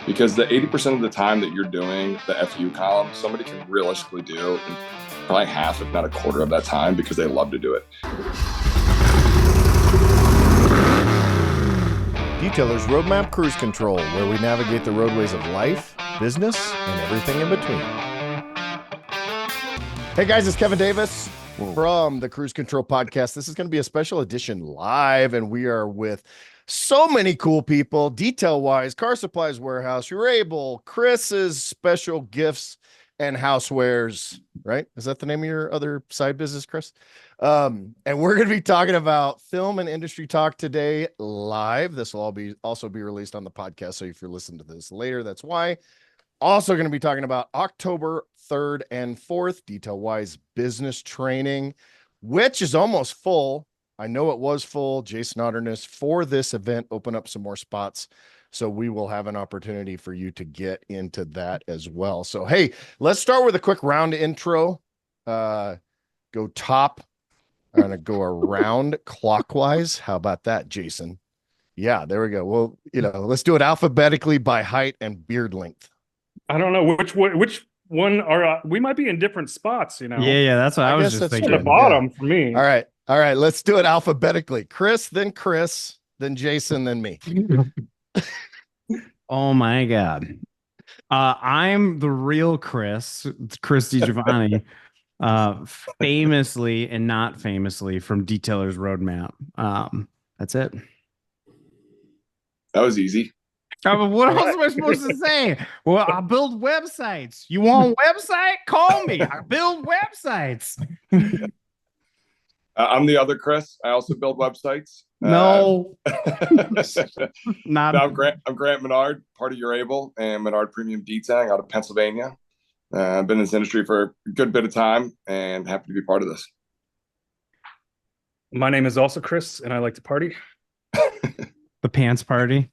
because the 80% of the time that you're doing the FU column, somebody can realistically do in probably half, if not a quarter of that time, because they love to do it. Detailers Roadmap Cruise Control, where we navigate the roadways of life, business, and everything in between. Hey guys, it's Kevin Davis from the Cruise Control Podcast. This is going to be a special edition live, and we are with so many cool people, detail-wise, Car Supplies Warehouse, Rabel, Chris's Special Gifts and Housewares, right? Is that the name of your other side business, Chris? And we're going to be talking about film and industry talk today live. This will also be released on the podcast, so if you're listening to this later, that's why. Also going to be talking about October 3rd and 4th, detail-wise business training, which is almost full. I know it was full. Jason Otterness for this event, open up some more spots. So we will have an opportunity for you to get into that as well. So, hey, let's start with a quick round intro. Go top. I'm going to go around clockwise. How about that, Jason? Yeah, there we go. Well, let's do it alphabetically by height and beard length. I don't know which one are we might be in different spots, Yeah, that's what I was just thinking. At the bottom for me. All right, let's do it alphabetically. Chris, then Jason, then me. Oh my God. I'm the real Chris DiGiovanni, famously and not famously from Detailers Roadmap. That's it. That was easy. What else am I supposed to say? Well, I build websites. You want a website? Call me. I build websites. I'm the other Chris. I also build websites. No. I'm Grant Menard, part of Rabel and Menard Premium Detailing out of Pennsylvania. I've been in this industry for a good bit of time and happy to be part of this. My name is also Chris, and I like to party. The pants party.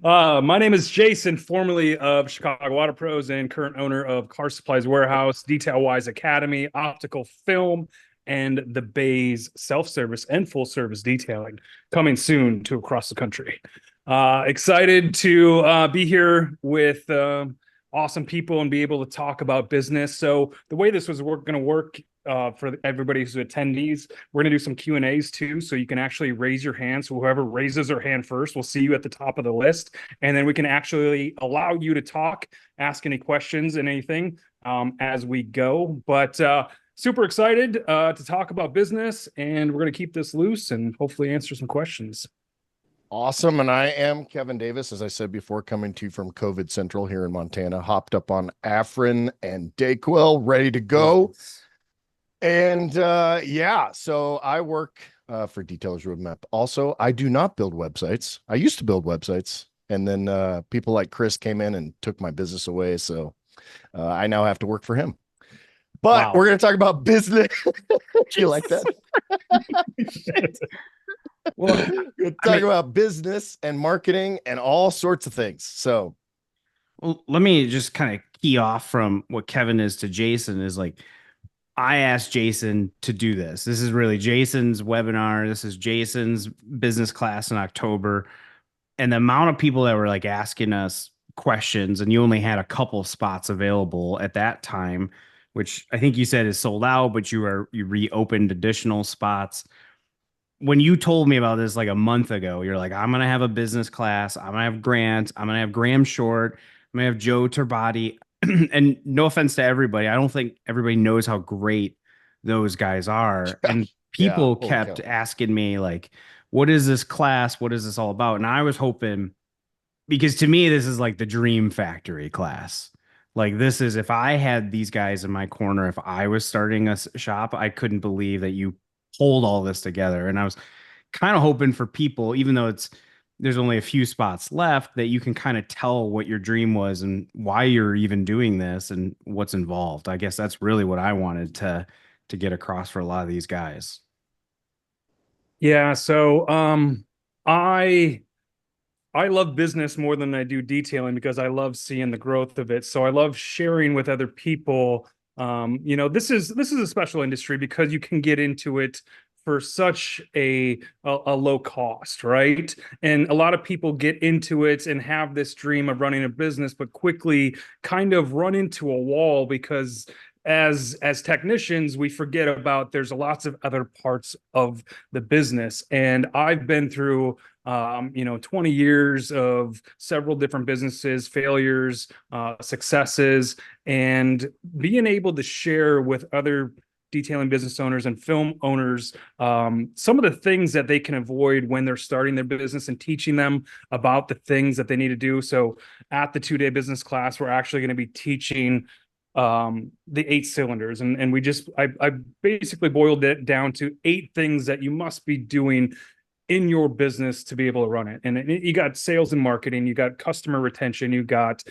My name is Jason, formerly of Chicago Water Pros and current owner of Car Supplies Warehouse, Detail Wise Academy, Optical Film, and the Bays self-service and full-service detailing, coming soon to across the country. Excited to be here with awesome people and be able to talk about business. So the way this was going to work for everybody who's attendees, we're going to do some Q&As too, so you can actually raise your hand. So whoever raises their hand first, we'll see you at the top of the list, and then we can actually allow you to talk, ask any questions and anything as we go. But super excited to talk about business, and we're going to keep this loose and hopefully answer some questions. Awesome. And I am Kevin Davis, as I said before, coming to you from COVID Central here in Montana, hopped up on Afrin and Dayquil, ready to go. And so I work for Detailers Roadmap. Also, I do not build websites. I used to build websites, and then people like Chris came in and took my business away. So I now have to work for him. But We're going to talk about business. Do you like that? Well, we're talking about business and marketing and all sorts of things. So, well, let me just kind of key off from what Kevin is to Jason is like, I asked Jason to do this. This is really Jason's webinar. This is Jason's business class in October. And the amount of people that were like asking us questions, and you only had a couple spots available at that time, which I think you said is sold out, but you reopened additional spots. When you told me about this like a month ago, you're like, I'm going to have a business class. I'm going to have Grant. I'm going to have Graham Short. I'm going to have Joe Turbati. And no offense to everybody, I don't think everybody knows how great those guys are. And people kept asking me like, what is this class? What is this all about? And I was hoping, because to me, this is like the dream factory class. Like this is, if I had these guys in my corner, if I was starting a shop, I couldn't believe that you hold all this together. And I was kind of hoping for people, even though there's only a few spots left, that you can kind of tell what your dream was and why you're even doing this and what's involved. I guess that's really what I wanted to get across for a lot of these guys. Yeah. So I love business more than I do detailing because I love seeing the growth of it. So I love sharing with other people. This is a special industry because you can get into it for such a low cost, right? And a lot of people get into it and have this dream of running a business, but quickly kind of run into a wall because as technicians, we forget about there's lots of other parts of the business. And I've been through 20 years of several different businesses, failures, successes, and being able to share with other detailing business owners and film owners some of the things that they can avoid when they're starting their business, and teaching them about the things that they need to do. So at the 2-day business class, we're actually going to be teaching the 8 cylinders, and I basically boiled it down to 8 things that you must be doing in your business to be able to run it. And you got sales and marketing, you got customer retention, you got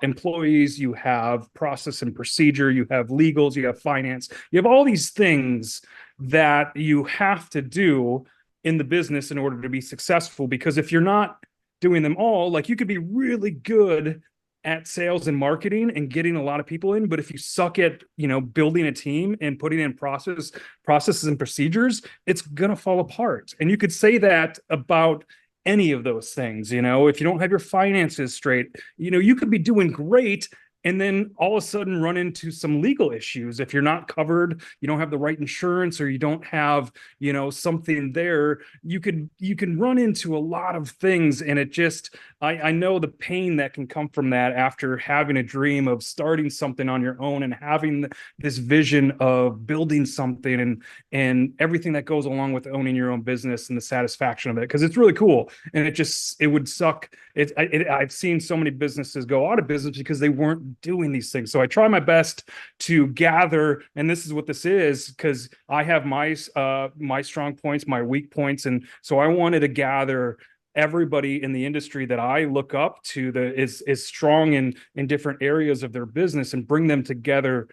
employees, you have process and procedure, you have legals, you have finance, you have all these things that you have to do in the business in order to be successful. Because if you're not doing them all, like, you could be really good at sales and marketing and getting a lot of people in, but if you suck at building a team and putting in processes and procedures, it's gonna fall apart. And you could say that about any of those things. If you don't have your finances straight, you could be doing great and then all of a sudden run into some legal issues. If you're not covered, you don't have the right insurance, or you don't have something there, you can run into a lot of things. And it just, I know the pain that can come from that after having a dream of starting something on your own and having this vision of building something, and everything that goes along with owning your own business and the satisfaction of it, because it's really cool. And it would suck. I've seen so many businesses go out of business because they weren't doing these things. So I try my best to gather, and this is what this is, because I have my strong points, my weak points, and so I wanted to gather everybody in the industry that I look up to that is strong in different areas of their business, and bring them together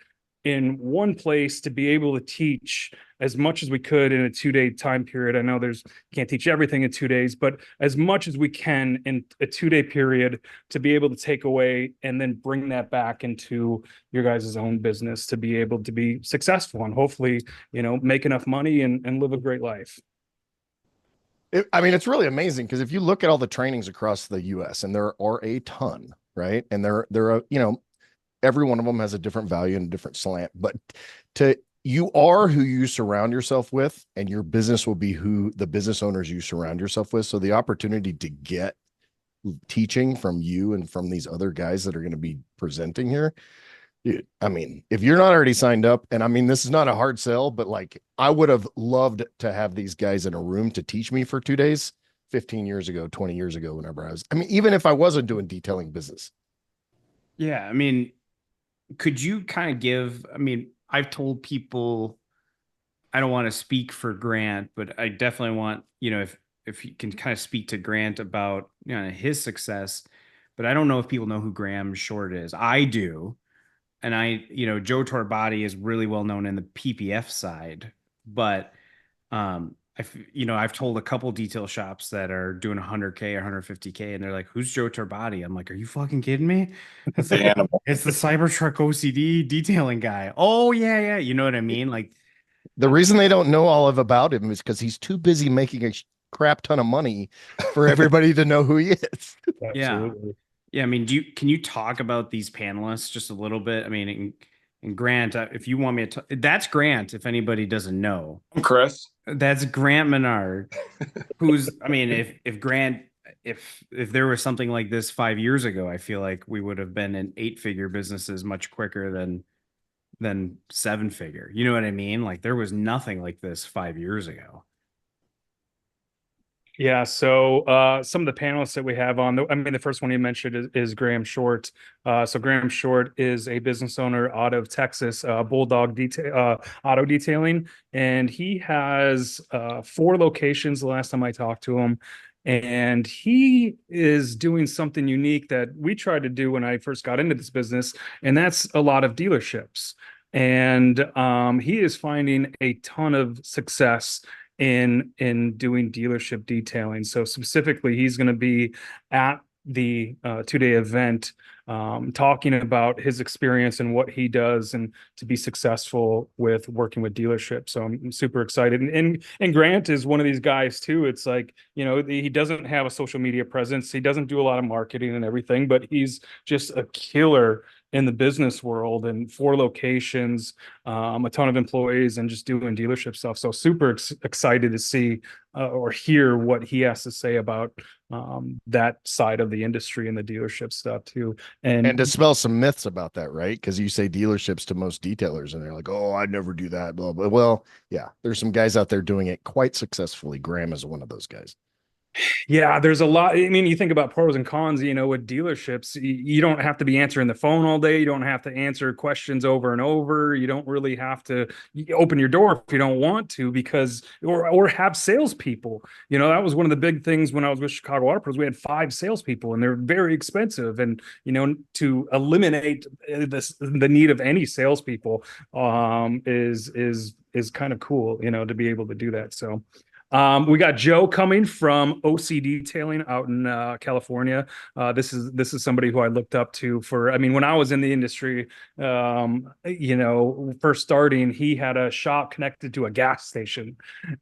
in one place to be able to teach as much as we could in a 2-day time period. I know can't teach everything in 2 days, but as much as we can in a 2-day period to be able to take away and then bring that back into your guys' own business to be able to be successful and hopefully, make enough money and live a great life. It's really amazing, because if you look at all the trainings across the US, and there are a ton, right? And every one of them has a different value and a different slant, but you are who you surround yourself with, and your business will be who the business owners you surround yourself with. So the opportunity to get teaching from you and from these other guys that are going to be presenting here, if you're not already signed up, and this is not a hard sell, but I would have loved to have these guys in a room to teach me for 2 days, 15 years ago, 20 years ago, whenever even if I wasn't doing detailing business. Yeah. Could you kind of give, I've told people, I don't want to speak for Grant, but I definitely want, if you can kind of speak to Grant about his success, but I don't know if people know who Graham Short is. I do. And Joe Torbati is really well known in the PPF side, but I've told a couple detail shops that are doing 100K or 150K, and they're like, "Who's Joe Torbati?" I'm like, "Are you fucking kidding me?" It's the animal. It's the Cybertruck OCD detailing guy. Oh yeah, you know what I mean? Like, the reason they don't know all about him is because he's too busy making a crap ton of money for everybody to know who he is. Absolutely. Yeah. Can you talk about these panelists just a little bit? And Grant, if you want me to, that's Grant. If anybody doesn't know, I'm Chris. That's Grant Menard, who's, if Grant, if there was something like this 5 years ago, I feel like we would have been in 8-figure businesses much quicker than 7-figure. You know what I mean? Like, there was nothing like this 5 years ago. Yeah, so some of the panelists that we have on, the first one you mentioned is Graham Short. So Graham Short is a business owner out of Texas, Bulldog Auto Detailing, and he has 4 locations the last time I talked to him. And he is doing something unique that we tried to do when I first got into this business, and that's a lot of dealerships. And he is finding a ton of success in doing dealership detailing. So specifically, he's going to be at the 2-day event, talking about his experience and what he does and to be successful with working with dealerships. So I'm super excited. And Grant is one of these guys too. It's like, he doesn't have a social media presence. He doesn't do a lot of marketing and everything, but he's just a killer in the business world, and 4 locations, a ton of employees, and just doing dealership stuff. So super excited to see or hear what he has to say about that side of the industry and the dealership stuff too. And to And dispel some myths about that, right? Because you say dealerships to most detailers and they're like, oh, I'd never do that, blah, blah. Well, yeah, there's some guys out there doing it quite successfully. Graham is one of those guys. yeah, there's a lot. I mean, you think about pros and cons, with dealerships, you don't have to be answering the phone all day. You don't have to answer questions over and over. You don't really have to open your door if you don't want to, because, or have salespeople. That was one of the big things when I was with Chicago Water Pros. We had 5 salespeople and they're very expensive. And, to eliminate the need of any salespeople, is kind of cool, to be able to do that. So, we got Joe coming from OC Detailing out in California. This is somebody who I looked up to when I was in the industry, first starting, he had a shop connected to a gas station,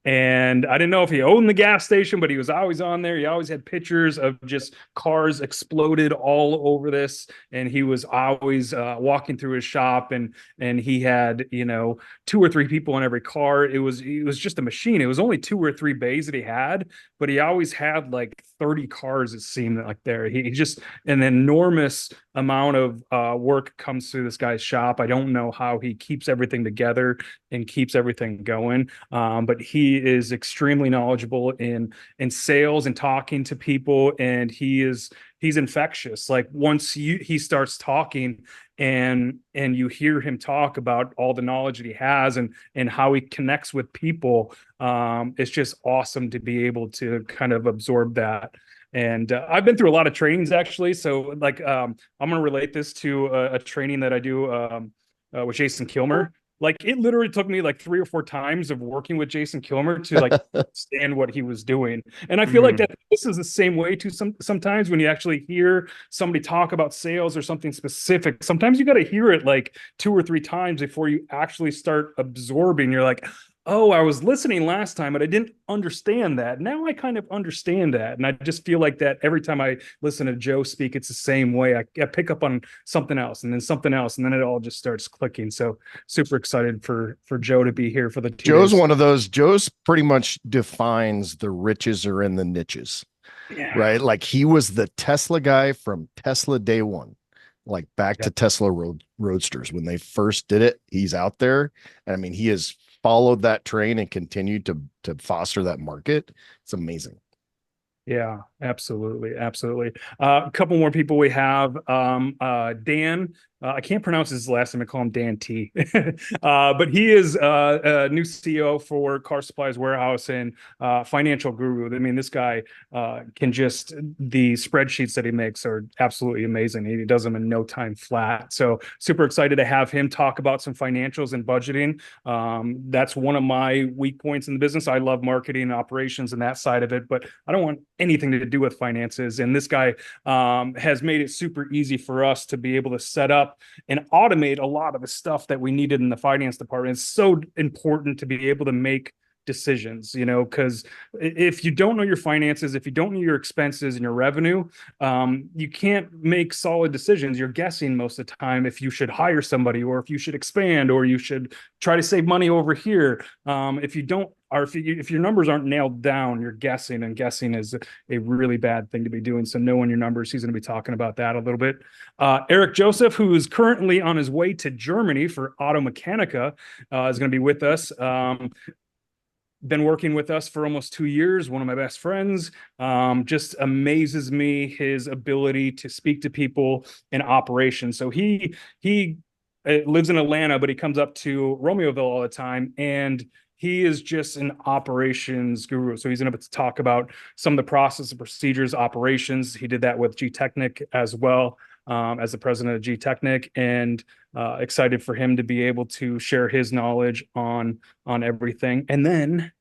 and I didn't know if he owned the gas station, but he was always on there. He always had pictures of just cars exploded all over this, and he was always walking through his shop, and he had 2 or 3 people in every car. It was just a machine. It was only 2 or 3 bays that he had, but he always had like 30 cars, it seemed like there. He just, an enormous amount of work comes through this guy's shop. I don't know how he keeps everything together and keeps everything going, but he is extremely knowledgeable in sales and talking to people, and he's infectious. Like once he starts talking and you hear him talk about all the knowledge that he has and how he connects with people, it's just awesome to be able to kind of absorb that. And I've been through a lot of trainings, actually. So like, I'm going to relate this to a training that I do with Jason Kilmer. Like it literally took me like 3 or 4 times of working with Jason Kilmer to like understand what he was doing. And I feel like that this is the same way too. Sometimes when you actually hear somebody talk about sales or something specific, sometimes you got to hear it like 2 or 3 times before you actually start absorbing. You're like, oh, I was listening last time, but I didn't understand that. Now I kind of understand that. And I just feel like that every time I listen to Joe speak, it's the same way. I pick up on something else and then something else, and then it all just starts clicking. So super excited for Joe to be here for the 2 Joe's days. one of those. Joe's pretty much defines the riches are in the niches, right? Like he was the Tesla guy from Tesla day one, like back to Tesla Roadsters. When they first did it, he's out there. And I mean, he has followed that train and continued to foster that market. It's amazing. Yeah, absolutely. A couple more people we have. Dan, I can't pronounce his last name. I call him Dan T. But he is a new CEO for Car Supplies Warehouse and financial guru. I mean, this guy can just, the spreadsheets that he makes are absolutely amazing. He does them in no time flat. So super excited to have him talk about some financials and budgeting. That's one of my weak points in the business. I love marketing and operations and that side of it, but I don't want anything to do with finances. And this guy has made it super easy for us to be able to set up and automate a lot of the stuff that we needed in the finance department. It's so important to be able to make decisions, because if you don't know your finances, if you don't know your expenses and your revenue, you can't make solid decisions. You're guessing most of the time if you should hire somebody or if you should expand or you should try to save money over here. If you don't, or if your numbers aren't nailed down, you're guessing, and guessing is a really bad thing to be doing. So knowing your numbers, he's going to be talking about that a little bit. Eric Joseph, who is currently on his way to Germany for Auto Mechanica, is going to be with us. Been working with us for almost 2 years. One of my best friends. Just amazes me his ability to speak to people in operations. So he lives in Atlanta, but he comes up to Romeoville all the time, and he is just an operations guru. So he's able to talk about some of the process and procedures, operations. He did that with G-Technic as well, as the president of G-Technic, and excited for him to be able to share his knowledge on everything. And then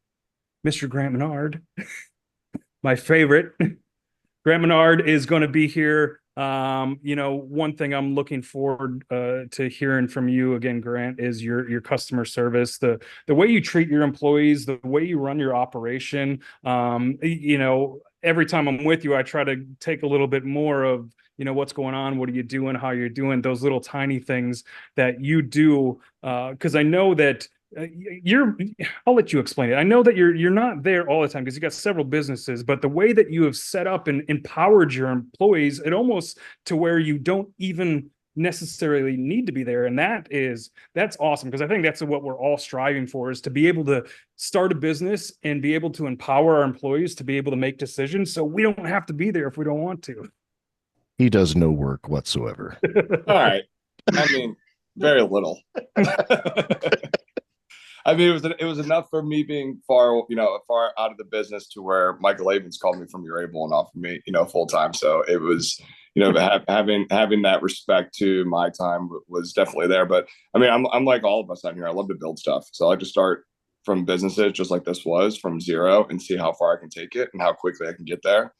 Mr. Grant Menard, my favorite, Grant Menard is going to be here. One thing I'm looking forward to hearing from you again, Grant, is your customer service, the way you treat your employees, the way you run your operation. Every time I'm with you, I try to take a little bit more of, what's going on, what are you doing, how you're doing, those little tiny things that you do. Because I know that I'll let you explain it. I know that you're not there all the time because you got several businesses, but the way that you have set up and empowered your employees, it almost to where you don't even necessarily need to be there. And that's awesome, because I think that's what we're all striving for, is to be able to start a business and be able to empower our employees to be able to make decisions, so we don't have to be there if we don't want to. He does no work whatsoever. All right. I mean, very little. I mean, it was enough for me being far out of the business to where Michael Avens called me from Your Able and offered me, full time. So it was, having that respect to my time was definitely there. But I mean, I'm like all of us out here. I love to build stuff. So I like to start from businesses just like this was, from zero, and see how far I can take it and how quickly I can get there.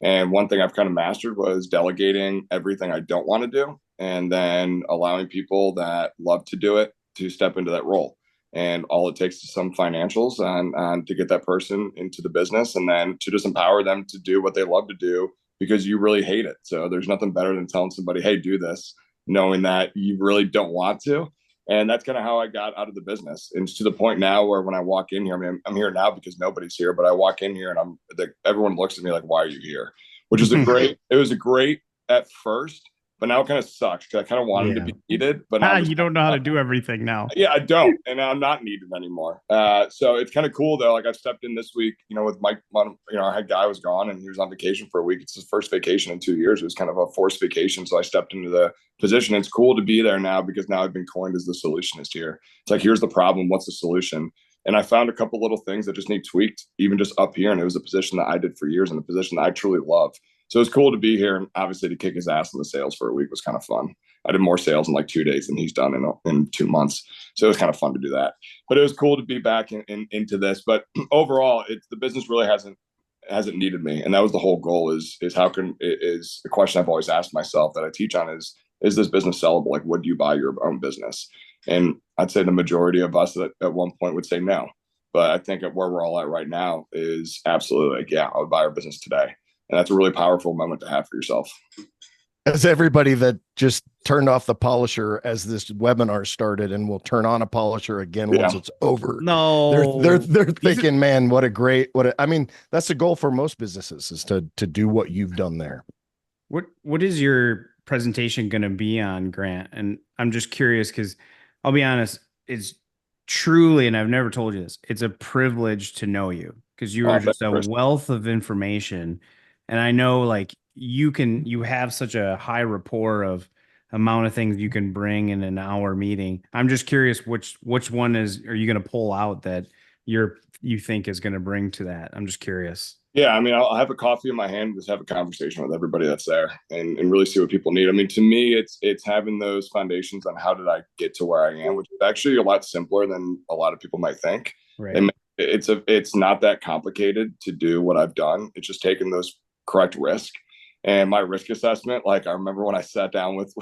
And one thing I've kind of mastered was delegating everything I don't want to do, and then allowing people that love to do it to step into that role. And all it takes is some financials and to get that person into the business, and then to just empower them to do what they love to do because you really hate it. So there's nothing better than telling somebody, hey, do this, knowing that you really don't want to. And that's kind of how I got out of the business. And it's to the point now where when I walk in here, I mean, I'm here now because nobody's here, but I walk in here and everyone looks at me like, why are you here? Which is it was a great at first, but now it kind of sucks because I kind of wanted to be needed, but now you don't know how to do everything now. Yeah, I don't, and I'm not needed anymore. So it's kind of cool though. Like, I've stepped in this week, with Mike. Our head guy was gone and he was on vacation for a week. It's his first vacation in 2 years. It was kind of a forced vacation, so I stepped into the position. It's cool to be there now because now I've been coined as the solutionist here. It's like, here's the problem, what's the solution? And I found a couple little things that just need tweaked, even just up here. And it was a position that I did for years and a position that I truly love. So it's cool to be here, and obviously to kick his ass in the sales for a week was kind of fun. I did more sales in like 2 days than he's done in 2 months. So it was kind of fun to do that. But it was cool to be back into this. But overall, the business really hasn't needed me. And that was the whole goal is the question I've always asked myself that I teach on is this business sellable? Like, would you buy your own business? And I'd say the majority of us at one point would say no. But I think where we're all at right now is absolutely like, yeah, I would buy our business today. And that's a really powerful moment to have for yourself. As everybody that just turned off the polisher as this webinar started and will turn on a polisher again once it's over. No, they're thinking, man, I mean, that's the goal for most businesses, is to do what you've done there. What is your presentation going to be on, Grant? And I'm just curious because I'll be honest, it's truly, and I've never told you this, it's a privilege to know you because you are just a wealth of information. And I know like you have such a high rapport of amount of things you can bring in an hour meeting. I'm just curious, which one are you going to pull out that you think is going to bring to that? I'm just curious. Yeah, I mean, I'll have a coffee in my hand, just have a conversation with everybody that's there and really see what people need. I mean, to me, it's having those foundations on how did I get to where I am, which is actually a lot simpler than a lot of people might think. Right. And it's not that complicated to do what I've done. It's just taking those correct risk. And my risk assessment, like, I remember when I sat down with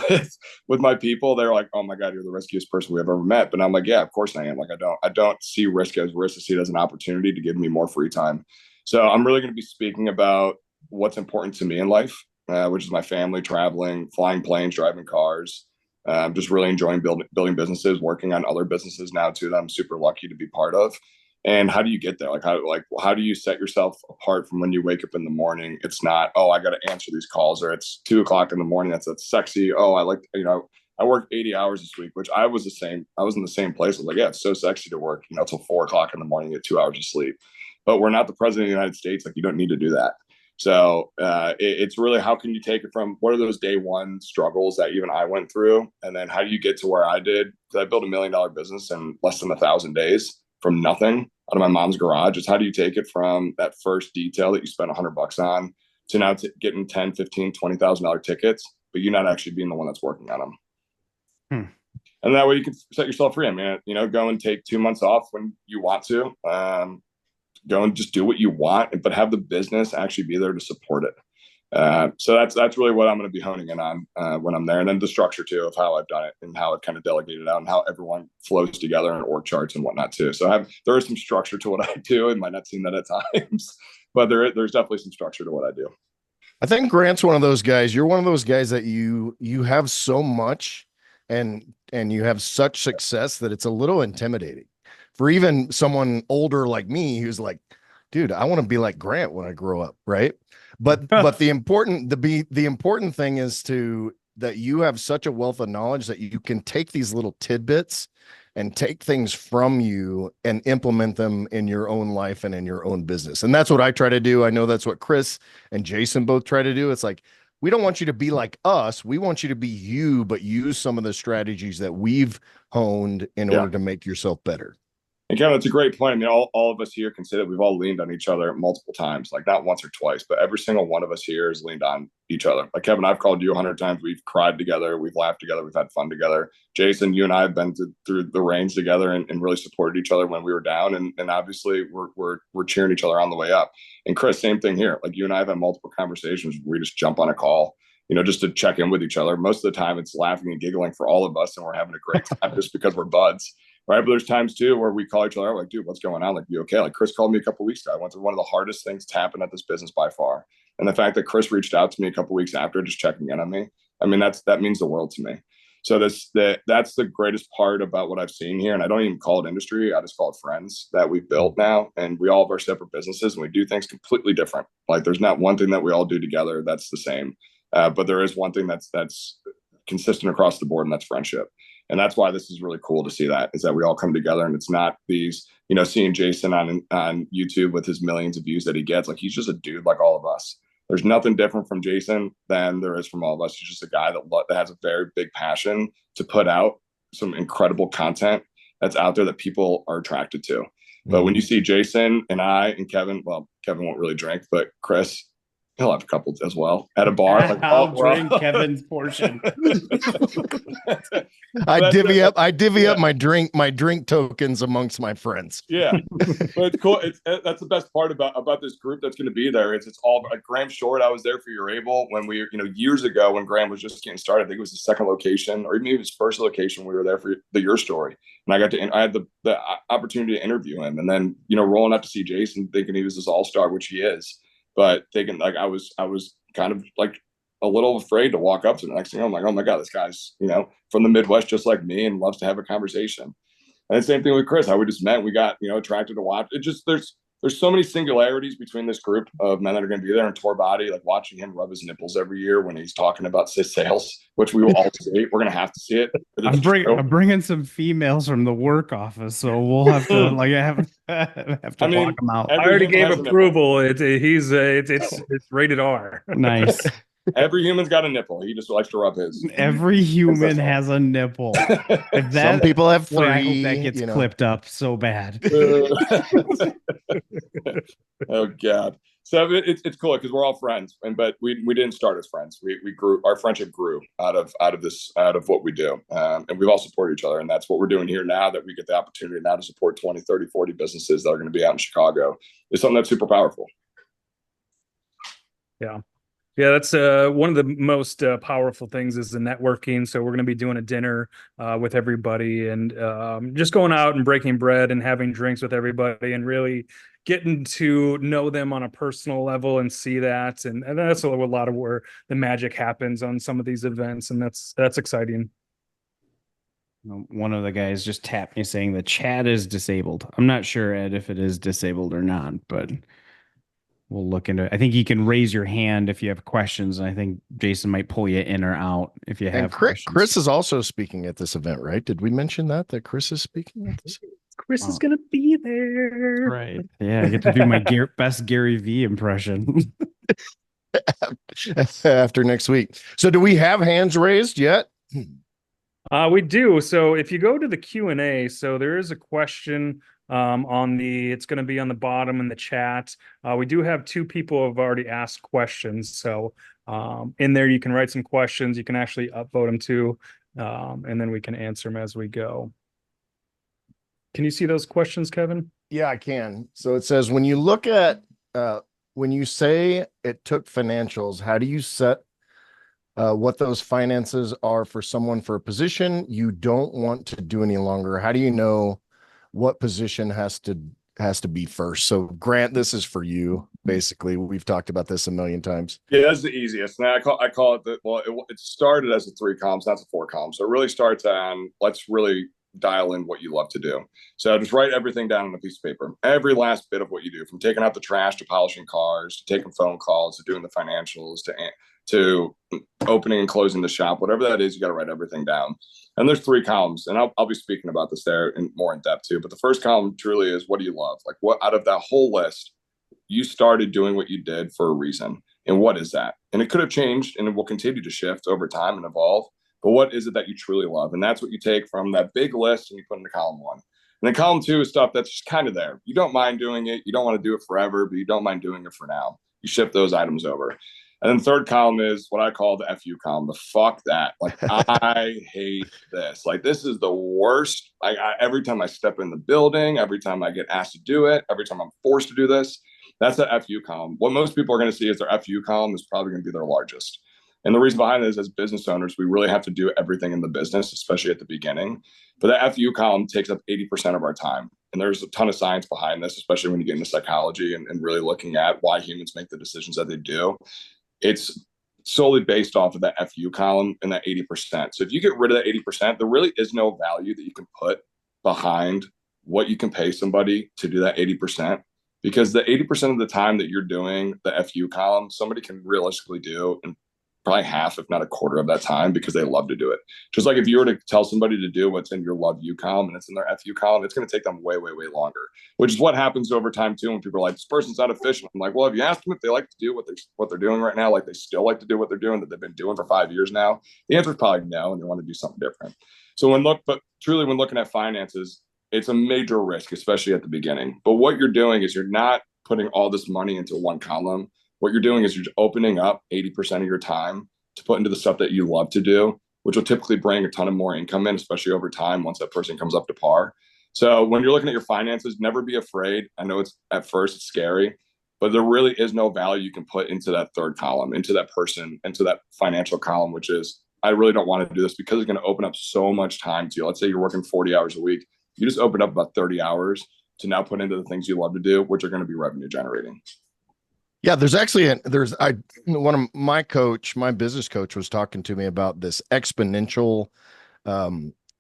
my people, they're like, "Oh my God, you're the riskiest person we've ever met." But I'm like, "Yeah, of course I am." Like, I don't see risk as risk. I see it as an opportunity to give me more free time. So I'm really going to be speaking about what's important to me in life, which is my family, traveling, flying planes, driving cars, just really enjoying building businesses, working on other businesses now too that I'm super lucky to be part of. And how do you get there? How do you set yourself apart from when you wake up in the morning? It's not, oh, I got to answer these calls, or it's 2:00 in the morning. That's sexy. Oh, I worked 80 hours this week, which I was the same. I was in the same place. I was like, yeah, it's so sexy to work, till 4:00 in the morning, get 2 hours of sleep. But we're not the president of the United States. Like, you don't need to do that. So it's really, how can you take it from what are those day one struggles that even I went through? And then how do you get to where I did? Because I built $1 million business in less than 1,000 days. From nothing out of my mom's garage. It's how do you take it from that first detail that you spent $100 on to now getting $10, $15, $20,000 tickets, but you're not actually being the one that's working on them. And that way you can set yourself free. I mean, go and take 2 months off when you want to, go and just do what you want, but have the business actually be there to support it. So that's really what I'm going to be honing in on when I'm there, and then the structure too of how I've done it and how I've kind of delegated out and how everyone flows together in org charts and whatnot too. So there is some structure to what I do, and might not seem that at times, but there's definitely some structure to what I do. I think Grant's one of those guys. You're one of those guys that you have so much and you have such success that it's a little intimidating for even someone older like me who's like, dude, I want to be like Grant when I grow up, right? But the important thing is that you have such a wealth of knowledge that you can take these little tidbits and take things from you and implement them in your own life and in your own business. And that's what I try to do. I know that's what Chris and Jason both try to do. It's like, we don't want you to be like us. We want you to be you, but use some of the strategies that we've honed in order to make yourself better. And Kevin, that's a great point. I mean, all of us here can say that we've all leaned on each other multiple times, like not once or twice, but every single one of us here has leaned on each other. Like Kevin, I've called you 100 times. We've cried together. We've laughed together. We've had fun together. Jason, you and I have been through the range together and really supported each other when we were down. And obviously we're cheering each other on the way up. And Chris, same thing here. Like you and I have had multiple conversations where we just jump on a call, just to check in with each other. Most of the time it's laughing and giggling for all of us. And we're having a great time just because we're buds. Right. But there's times too where we call each other out like, dude, what's going on? Like, you okay? Like Chris called me a couple of weeks ago. I went through one of the hardest things to happen at this business by far. And the fact that Chris reached out to me a couple of weeks after, just checking in on me, I mean, that means the world to me. So that's the greatest part about what I've seen here. And I don't even call it industry. I just call it friends that we've built now. And we all have our separate businesses and we do things completely different. Like there's not one thing that we all do together that's the same. But there is one thing that's consistent across the board, and that's friendship. And that's why this is really cool to see is that we all come together, and it's not these, seeing Jason on YouTube with his millions of views that he gets. Like he's just a dude like all of us. There's nothing different from Jason than there is from all of us. He's just a guy that has a very big passion to put out some incredible content that's out there that people are attracted to. But when you see Jason and I and Kevin, well, Kevin won't really drink, but Chris, he'll have a couple as well at a bar. Like, I'll drink Kevin's portion. I divvy up my drink tokens amongst my friends. Yeah, but it's cool. That's the best part about this group that's going to be there. It's all like Graham Short. I was there for Your Able when we, years ago when Graham was just getting started. I think it was the second location or even his first location. We were there for Your Story, and I had the opportunity to interview him, and then rolling up to see Jason, thinking he was this all-star, which he is. But thinking like I was kind of like a little afraid to walk up to the next thing. I'm like, oh my God, this guy's, from the Midwest, just like me and loves to have a conversation. And the same thing with Chris, how we just met, we got, attracted to watch it. Just, there's so many similarities between this group of men that are going to be there in Tour Body, like watching him rub his nipples every year when he's talking about sales, which we will all see. We're going to have to see it. I'm bringing some females from the work office, so we'll have to walk them out. I already gave approval. It's rated R. Nice. Every human's got a nipple. He just likes to rub his. Every human has a nipple. Some people have 3. I hope that gets clipped up so bad. Oh God. So it's cool because we're all friends, but we didn't start as friends. We grew. Our friendship grew out of what we do, and we've all supported each other, and that's what we're doing here now. That we get the opportunity now to support 20, 30, 40 businesses that are going to be out in Chicago is something that's super powerful. Yeah, that's one of the most powerful things is the networking. So we're going to be doing a dinner with everybody and just going out and breaking bread and having drinks with everybody and really getting to know them on a personal level and see that. And that's a lot of where the magic happens on some of these events. And that's exciting. One of the guys just tapped me saying the chat is disabled. I'm not sure, Ed, if it is disabled or not, but we'll look into it. I think you can raise your hand if you have questions. And I think Jason might pull you in or out if you have questions. Chris is also speaking at this event, right? Did we mention that Chris is speaking at this? Chris is going to be there. Right. Yeah, I get to do my best Gary V impression. After next week. So do we have hands raised yet? We do. So if you go to the Q&A, so there is a question it's going to be on the bottom in the chat. We do have 2 people who have already asked questions. So in there, you can write some questions. You can actually upvote them too. And then we can answer them as we go. Can you see those questions, Kevin? Yeah, I can. So it says, when you look at when you say it took financials, how do you set what those finances are for someone for a position you don't want to do any longer? How do you know what position has to be first? So Grant, this is for you. Basically, we've talked about this a million times. Yeah, that's the easiest. And I call it it started as a 3 columns, not a 4 columns. So it really starts on, let's really dial in what you love to do. So just write everything down on a piece of paper. Every last bit of what you do, from taking out the trash to polishing cars, to taking phone calls, to doing the financials, to opening and closing the shop, whatever that is, you got to write everything down. And there's 3 columns, and I'll be speaking about this there in more in depth too. But the first column truly is, what do you love? Like, what out of that whole list, you started doing what you did for a reason, and what is that? And it could have changed, and it will continue to shift over time and evolve. But what is it that you truly love? And that's what you take from that big list and you put into column 1. And then column 2 is stuff that's just kind of there. You don't mind doing it. You don't want to do it forever, but you don't mind doing it for now. You shift those items over. And then the third column is what I call the FU column, the fuck that. Like, I hate this. Like, this is the worst. Every time I step in the building, every time I get asked to do it, every time I'm forced to do this, that's the FU column. What most people are going to see is their FU column is probably going to be their largest. And the reason behind it is, as business owners, we really have to do everything in the business, especially at the beginning. But the FU column takes up 80% of our time. And there's a ton of science behind this, especially when you get into psychology and really looking at why humans make the decisions that they do. It's solely based off of that FU column and that 80%. So if you get rid of that 80%, there really is no value that you can put behind what you can pay somebody to do that 80%. Because the 80% of the time that you're doing the FU column, somebody can realistically do in probably half, if not a quarter of that time, because they love to do it. Just like if you were to tell somebody to do what's in your love you column and it's in their FU column, it's going to take them way, way, way longer, which is what happens over time too. When people are like, this person's not efficient. I'm like, well, have you asked them if they like to do what they're doing right now? Like, they still like to do what they're doing that they've been doing for 5 years now? The answer is probably no, and they want to do something different. So when looking at finances, it's a major risk, especially at the beginning. But what you're doing is, you're not putting all this money into one column. What you're doing is, you're opening up 80% of your time to put into the stuff that you love to do, which will typically bring a ton of more income in, especially over time once that person comes up to par. So when you're looking at your finances, never be afraid. I know it's at first it's scary, but there really is no value you can put into that third column, into that person, into that financial column, which is, I really don't want to do this, because it's going to open up so much time to you. Let's say you're working 40 hours a week. You just open up about 30 hours to now put into the things you love to do, which are going to be revenue generating. Yeah, there's actually one of my business coach was talking to me about this exponential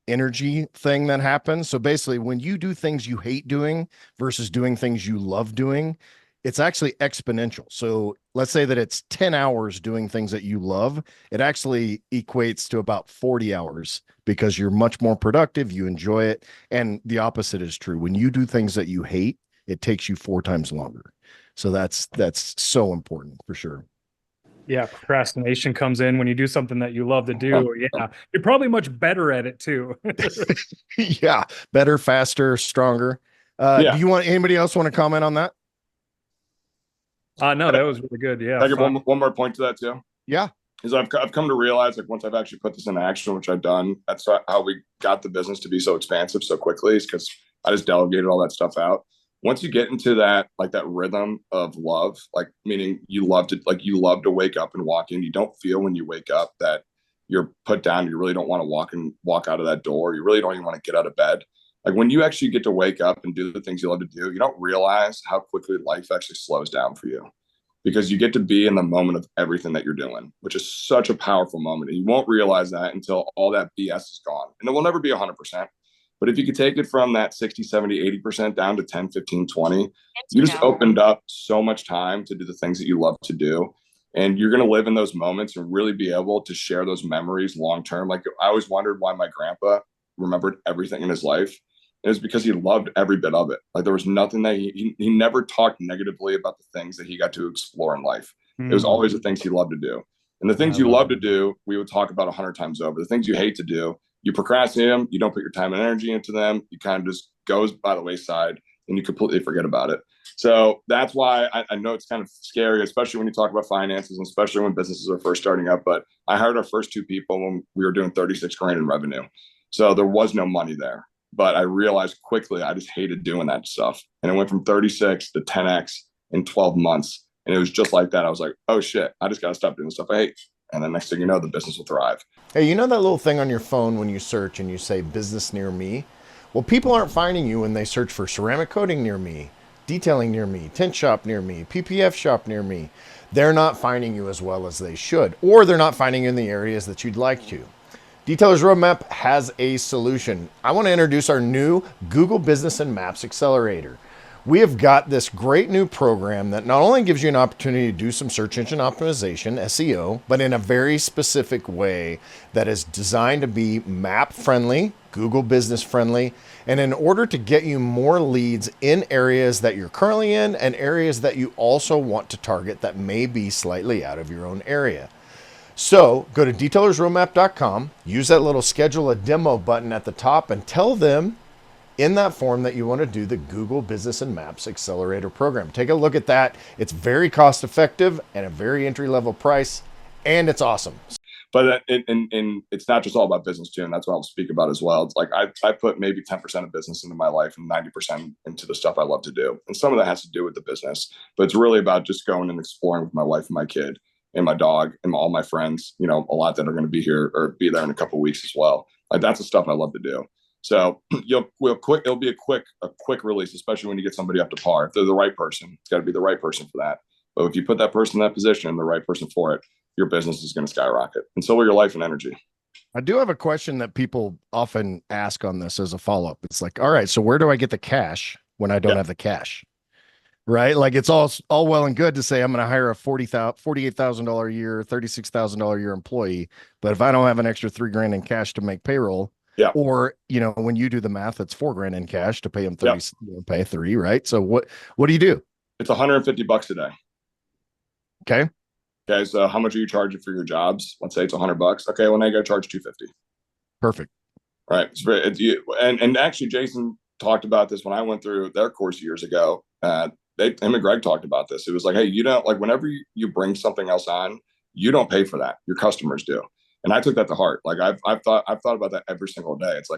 energy thing that happens. So basically, when you do things you hate doing versus doing things you love doing, it's actually exponential. So let's say that it's 10 hours doing things that you love. It actually equates to about 40 hours because you're much more productive. You enjoy it. And the opposite is true. When you do things that you hate, it takes you 4 times longer. So that's so important for sure. Yeah, procrastination comes in when you do something that you love to do. Yeah, you're probably much better at it too. Yeah, better, faster, stronger. Yeah. Do you want anybody else want to comment on that? No, that was really good. Yeah. I get one more point to that too. Yeah. Is I've come to realize, like, once I've actually put this into action, which I've done, that's how we got the business to be so expansive so quickly, is because I just delegated all that stuff out. Once you get into that, like, that rhythm of love, like, meaning you love to wake up and walk in. You don't feel when you wake up that you're put down. You really don't want to walk out of that door. You really don't even want to get out of bed. Like, when you actually get to wake up and do the things you love to do, you don't realize how quickly life actually slows down for you, because you get to be in the moment of everything that you're doing, which is such a powerful moment. And you won't realize that until all that BS is gone. And it will never be 100%. But if you could take it from that 60, 70, 80% down to 10, 15, 20, you just opened up so much time to do the things that you love to do. And you're going to live in those moments and really be able to share those memories long term. Like, I always wondered why my grandpa remembered everything in his life. It was because he loved every bit of it. Like, there was nothing that he never talked negatively about the things that he got to explore in life. It was always the things he loved to do. And the things you love to do, we would talk about 100 times over. The things you hate to do, you procrastinate them, you don't put your time and energy into them, you kind of just goes by the wayside and you completely forget about it. So that's why I know it's kind of scary, especially when you talk about finances and especially when businesses are first starting up. But I hired our first 2 people when we were doing 36 grand in revenue. So there was no money there. But I realized quickly I just hated doing that stuff. And it went from 36 to 10x in 12 months. And it was just like that. I was like, oh shit, I just got to stop doing the stuff I hate. And then next thing you know, the business will thrive. Hey, you know that little thing on your phone when you search and you say business near me? Well, people aren't finding you when they search for ceramic coating near me, detailing near me, tint shop near me, PPF shop near me. They're not finding you as well as they should, or they're not finding you in the areas that you'd like to. Detailer's Roadmap has a solution. I want to introduce our new Google Business and Maps Accelerator. We have got this great new program that not only gives you an opportunity to do some search engine optimization, SEO, but in a very specific way that is designed to be map friendly, Google business friendly, and in order to get you more leads in areas that you're currently in and areas that you also want to target that may be slightly out of your own area. So go to detailersroadmap.com, use that little schedule a demo button at the top, and tell them in that form that you want to do the Google Business and Maps Accelerator program. Take a look at that. It's very cost effective and a very entry level price, and it's awesome. But it's not just all about business too, and that's what I'll speak about as well. It's like I put maybe 10% of business into my life and 90% into the stuff I love to do. And some of that has to do with the business, but it's really about just going and exploring with my wife and my kid and my dog and all my friends, you know, a lot that are going to be here or be there in a couple of weeks as well. Like that's the stuff I love to do. So it'll be a quick release, especially when you get somebody up to par. If they're the right person, it's got to be the right person for that. But if you put that person in that position, the right person for it, your business is going to skyrocket, and so will your life and energy. I do have a question that people often ask on this as a follow-up. It's like, all right, so where do I get the cash when I don't have the cash? Right? Like it's all well and good to say I'm going to hire a $48,000 a year, $36,000 a year employee, but if I don't have an extra $3,000 in cash to make payroll, or you know, when you do the math, it's $4,000 in cash to pay them 30, pay 3, right? So what do you do? It's $150 a day. Okay. Okay, so how much are you charging for your jobs? Let's say it's $100. Okay, well now you got to charge $250. Perfect. Right. And actually, Jason talked about this when I went through their course years ago. Him and Greg talked about this. It was like, hey, you don't like whenever you bring something else on, you don't pay for that. Your customers do. And I took that to heart. Like I've thought about that every single day. It's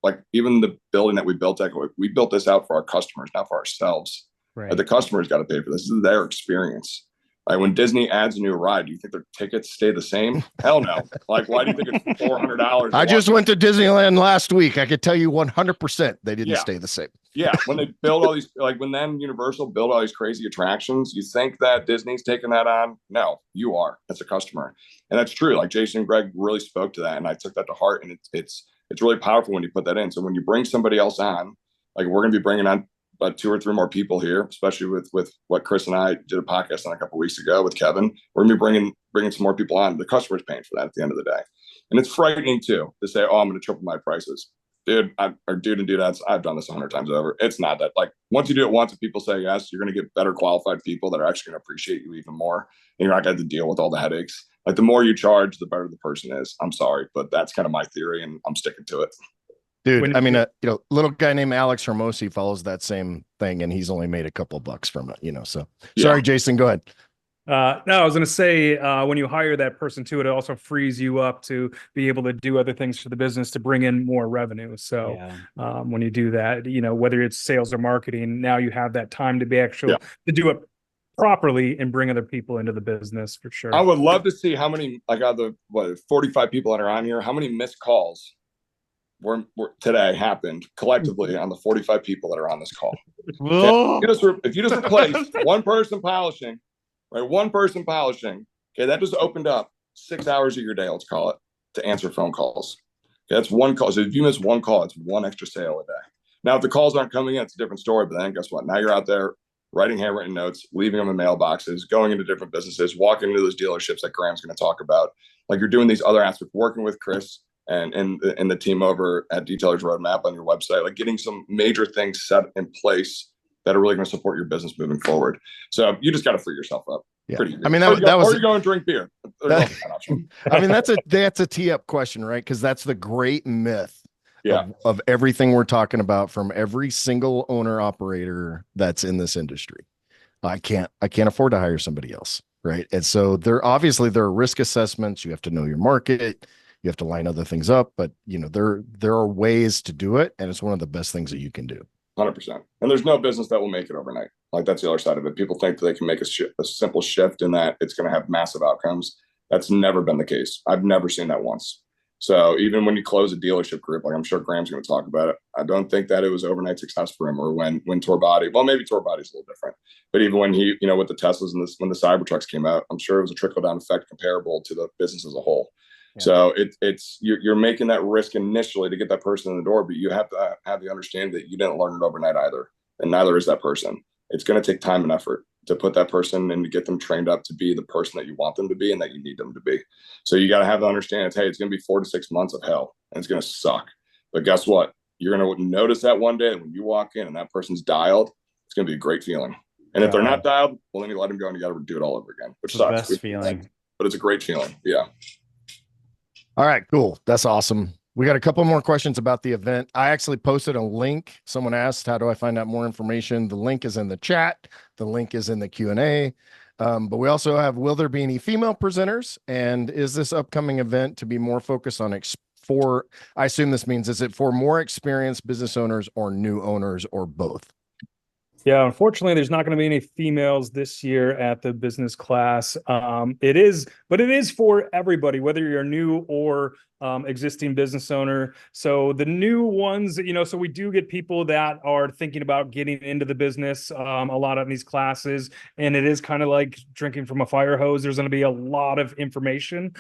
like even the building that we built, we built this out for our customers, not for ourselves. Right. But the customers got to pay for this. This is their experience. Like when Disney adds a new ride, do you think their tickets stay the same? Hell no. Like, why do you think it's $400? I just went to Disneyland last week. I could tell you 100% they didn't stay the same. Yeah. When they build all these, like when then Universal build all these crazy attractions, you think that Disney's taking that on? No, you are as a customer. And that's true. Like Jason and Greg really spoke to that. And I took that to heart. And it's really powerful when you put that in. So when you bring somebody else on, like we're going to be bringing on about 2 or 3 more people here, especially with what Chris and I did a podcast on a couple of weeks ago with Kevin. We're gonna be bringing some more people on. The customer's paying for that at the end of the day, and it's frightening too to say, "Oh, I'm going to triple my prices." Dude, and dudettes, I've done this 100 times over. It's not that. Like once you do it once, and people say yes, you're going to get better qualified people that are actually going to appreciate you even more, and you're not going to have to deal with all the headaches. Like the more you charge, the better the person is. I'm sorry, but that's kind of my theory, and I'm sticking to it. Dude, I mean, little guy named Alex Hermosi follows that same thing, and he's only made a couple bucks from it, you know. So sorry, Jason, go ahead. No, I was going to say, when you hire that person too, it also frees you up to be able to do other things for the business to bring in more revenue. So when you do that, you know, whether it's sales or marketing, now you have that time to be to do it properly and bring other people into the business for sure. I would love to see how many, like out of the 45 people that are on here, how many missed calls were today happened collectively on the 45 people that are on this call. Okay? If you just replace one person polishing, right? One person polishing. Okay, that just opened up 6 hours of your day, let's call it, to answer phone calls. Okay, that's one call. So if you miss one call, it's one extra sale a day. Now, if the calls aren't coming in, it's a different story. But then guess what? Now you're out there writing handwritten notes, leaving them in mailboxes, going into different businesses, walking into those dealerships that Graham's going to talk about. Like you're doing these other aspects, working with Chris and the team over at Detailers Roadmap on your website, like getting some major things set in place that are really going to support your business moving forward. So you just got to free yourself up. Yeah. Pretty I mean, that was, or you go and drink beer. I mean, that's a tee up question, right? Because that's the great myth of everything we're talking about from every single owner operator that's in this industry. I can't afford to hire somebody else. Right. And so there are risk assessments. You have to know your market. You have to line other things up, but you know, there are ways to do it. And it's one of the best things that you can do. 100%. And there's no business that will make it overnight. Like that's the other side of it. People think that they can make a simple shift and that it's going to have massive outcomes. That's never been the case. I've never seen that once. So even when you close a dealership group, like I'm sure Graham's going to talk about it, I don't think that it was overnight success for him. Or when Torbati, well, maybe Torbati's a little different, but even when he, with the Teslas and when the Cybertrucks came out, I'm sure it was a trickle down effect comparable to the business as a whole. Yeah. So you're making that risk initially to get that person in the door, but you have to have the understanding that you didn't learn it overnight either, and neither is that person. It's going to take time and effort to put that person and to get them trained up to be the person that you want them to be and that you need them to be. So you got to have to understand, hey, it's going to be 4 to 6 months of hell and it's going to suck. But guess what? You're going to notice that one day when you walk in and that person's dialed, it's going to be a great feeling. And if they're not dialed, well, then you let them go and you got to do it all over again, which sucks. Best feeling. But it's a great feeling. Yeah. All right, cool. That's awesome. We got a couple more questions about the event. I actually posted a link. Someone asked, how do I find out more information? The link is in the chat. The link is in the Q&A. But we also have, will there be any female presenters? And is this upcoming event to be more focused on I assume this means, is it for more experienced business owners or new owners or both? Yeah, unfortunately, there's not going to be any females this year at the business class. It is for everybody, whether you're new or existing business owner. So the new ones, so we do get people that are thinking about getting into the business a lot of these classes, and it is kind of like drinking from a fire hose. There's going to be a lot of information,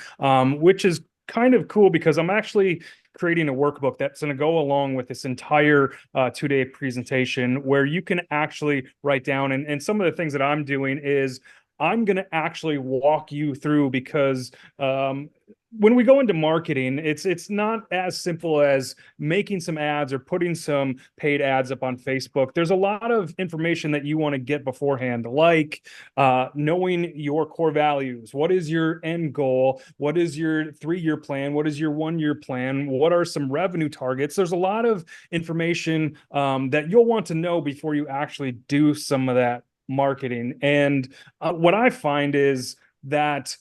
which is kind of cool because I'm actually creating a workbook that's going to go along with this entire 2-day presentation where you can actually write down. And some of the things that I'm doing is I'm going to actually walk you through because when we go into marketing, it's not as simple as making some ads or putting some paid ads up on Facebook. There's a lot of information that you want to get beforehand, like knowing your core values. What is your end goal? What is your 3-year plan? What is your 1-year plan? What are some revenue targets? There's a lot of information that you'll want to know before you actually do some of that marketing. And what I find is that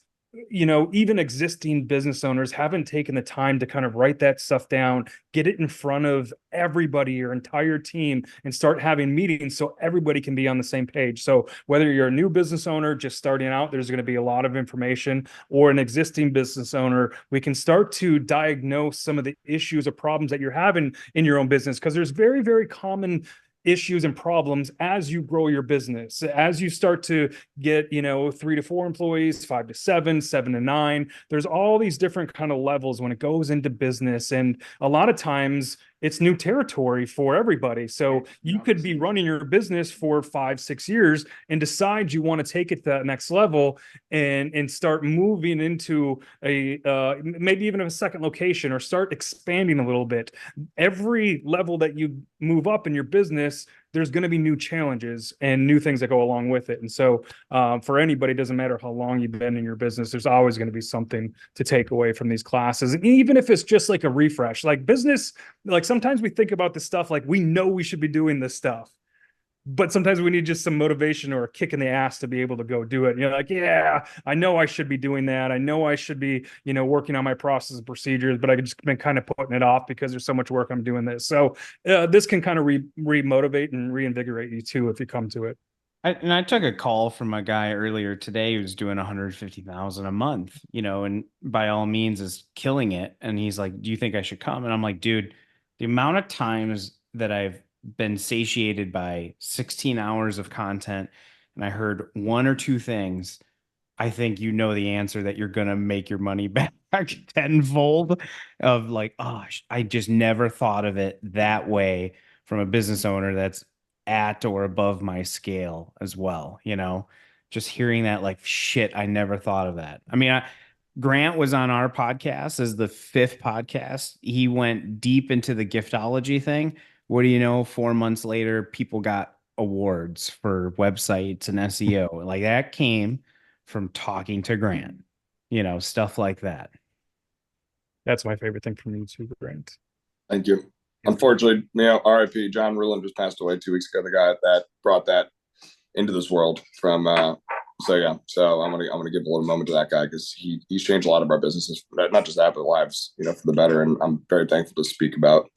even existing business owners haven't taken the time to kind of write that stuff down, get it in front of everybody, your entire team, and start having meetings so everybody can be on the same page. So whether you're a new business owner just starting out, there's going to be a lot of information, or an existing business owner, we can start to diagnose some of the issues or problems that you're having in your own business, because there's very, very common issues and problems as you grow your business. As you start to get, 3 to 4 employees, 5 to 7, 7 to 9, there's all these different kind of levels when it goes into business. And a lot of times it's new territory for everybody. So you could be running your business for 5, 6 years and decide you want to take it to that next level and start moving into a maybe even a second location, or start expanding a little bit. Every level that you move up in your business, there's going to be new challenges and new things that go along with it. And so for anybody, it doesn't matter how long you've been in your business, there's always going to be something to take away from these classes. And even if it's just like a refresh, like business, like sometimes we think about this stuff like we know we should be doing this stuff, but sometimes we need just some motivation or a kick in the ass to be able to go do it. Like, yeah, I know I should be doing that. I know I should be, working on my process and procedures, but I've just been kind of putting it off because there's so much work I'm doing this. So this can kind of re-motivate and reinvigorate you too, if you come to it. I took a call from a guy earlier today who's doing 150,000 a month, and by all means is killing it. And he's like, do you think I should come? And I'm like, dude, the amount of times that I've been satiated by 16 hours of content and I heard 1 or 2 things, I think the answer that you're going to make your money back tenfold, of like, oh, I just never thought of it that way from a business owner that's at or above my scale as well. Just hearing that, like, shit, I never thought of that. I mean, Grant was on our podcast as the 5th podcast. He went deep into the giftology thing. What do you know? 4 months later, people got awards for websites and SEO. Like, that came from talking to Grant, stuff like that. That's my favorite thing from you too, Grant. Thank you. Unfortunately, RIP, John Ruland just passed away 2 weeks ago. The guy that brought that into this world from, so I'm gonna give a little moment to that guy, because he's changed a lot of our businesses, not just that, but lives, for the better. And I'm very thankful to speak about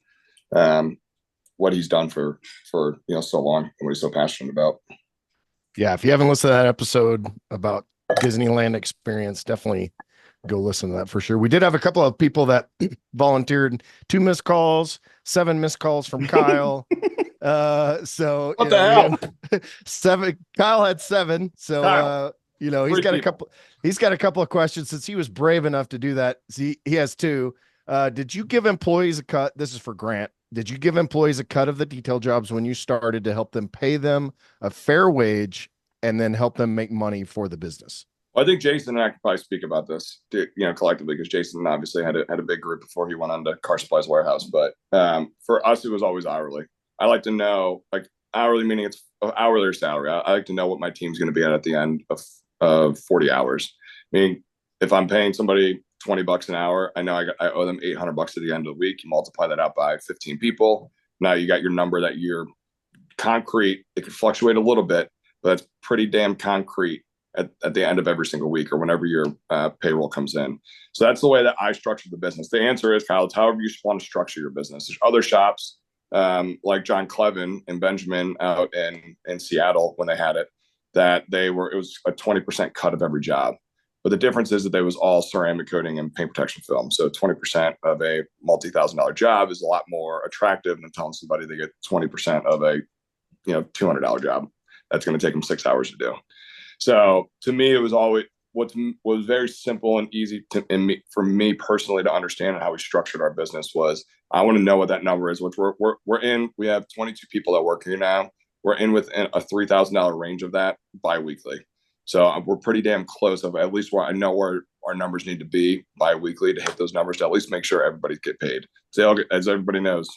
what he's done for so long and what he's so passionate about. Yeah, if you haven't listened to that episode about Disneyland experience, definitely go listen to that for sure. We did have a couple of people that volunteered, 2 missed calls, 7 missed calls from Kyle. So what the hell? 7. Kyle had 7. So Kyle, he's got a couple of questions since he was brave enough to do that. See, he has 2. Did you give employees a cut? This is for Grant. Did you give employees a cut of the detail jobs when you started to help them pay them a fair wage and then help them make money for the business? Well, I think Jason and I could probably speak about this, collectively, because Jason obviously had a big group before he went on to Car Supplies Warehouse. But for us, it was always hourly. I like to know, like, hourly meaning it's hourly or salary. I like to know what my team's going to be at the end of 40 hours. I mean, if I'm paying somebody $20 an hour, I know I owe them $800 at the end of the week. You multiply that out by 15 people. Now you got your number that you're concrete. It could fluctuate a little bit, but it's pretty damn concrete at the end of every single week or whenever your payroll comes in. So that's the way that I structure the business. The answer is, Kyle, it's however you want to structure your business. There's other shops like John Clevin and Benjamin out in Seattle when they had it, it was a 20% cut of every job. But the difference is that they was all ceramic coating and paint protection film. So 20% of a multi-$1,000 job is a lot more attractive than telling somebody they get 20% of a $200 job. That's going to take them 6 hours to do. So to me, it was always what was very simple and easy for me personally to understand, and how we structured our business was, I want to know what that number is, which we're in. We have 22 people that work here now. We're in within a $3,000 range of that biweekly. So we're pretty damn close of at least where I know where our numbers need to be bi-weekly to hit those numbers, to at least make sure everybody get paid. So as everybody knows,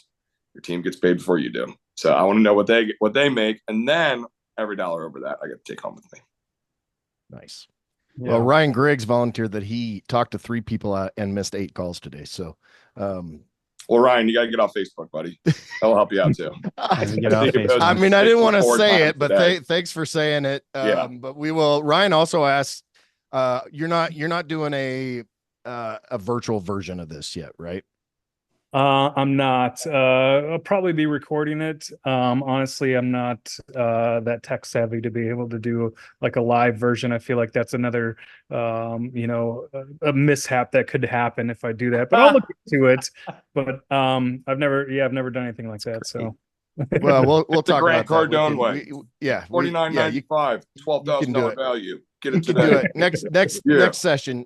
your team gets paid before you do. So I want to know what they make, and then every dollar over that I get to take home with me. Nice. Yeah. Well, Ryan Griggs volunteered that he talked to 3 people and missed 8 calls today. So, well, Ryan, you got to get off Facebook, buddy. That'll help you out too. I mean, I didn't want to say it, but thanks for saying it. Yeah. But we will. Ryan also asked, you're not doing a virtual version of this yet, right? I'm not. I'll probably be recording it. Honestly, I'm not that tech savvy to be able to do like a live version. I feel like that's another a mishap that could happen if I do that. But I'll look into it. But I've never done anything like that. So well, we'll talk Grant about Cardone way. Yeah, $49.95, $12,000 value. Get it you can today. do it.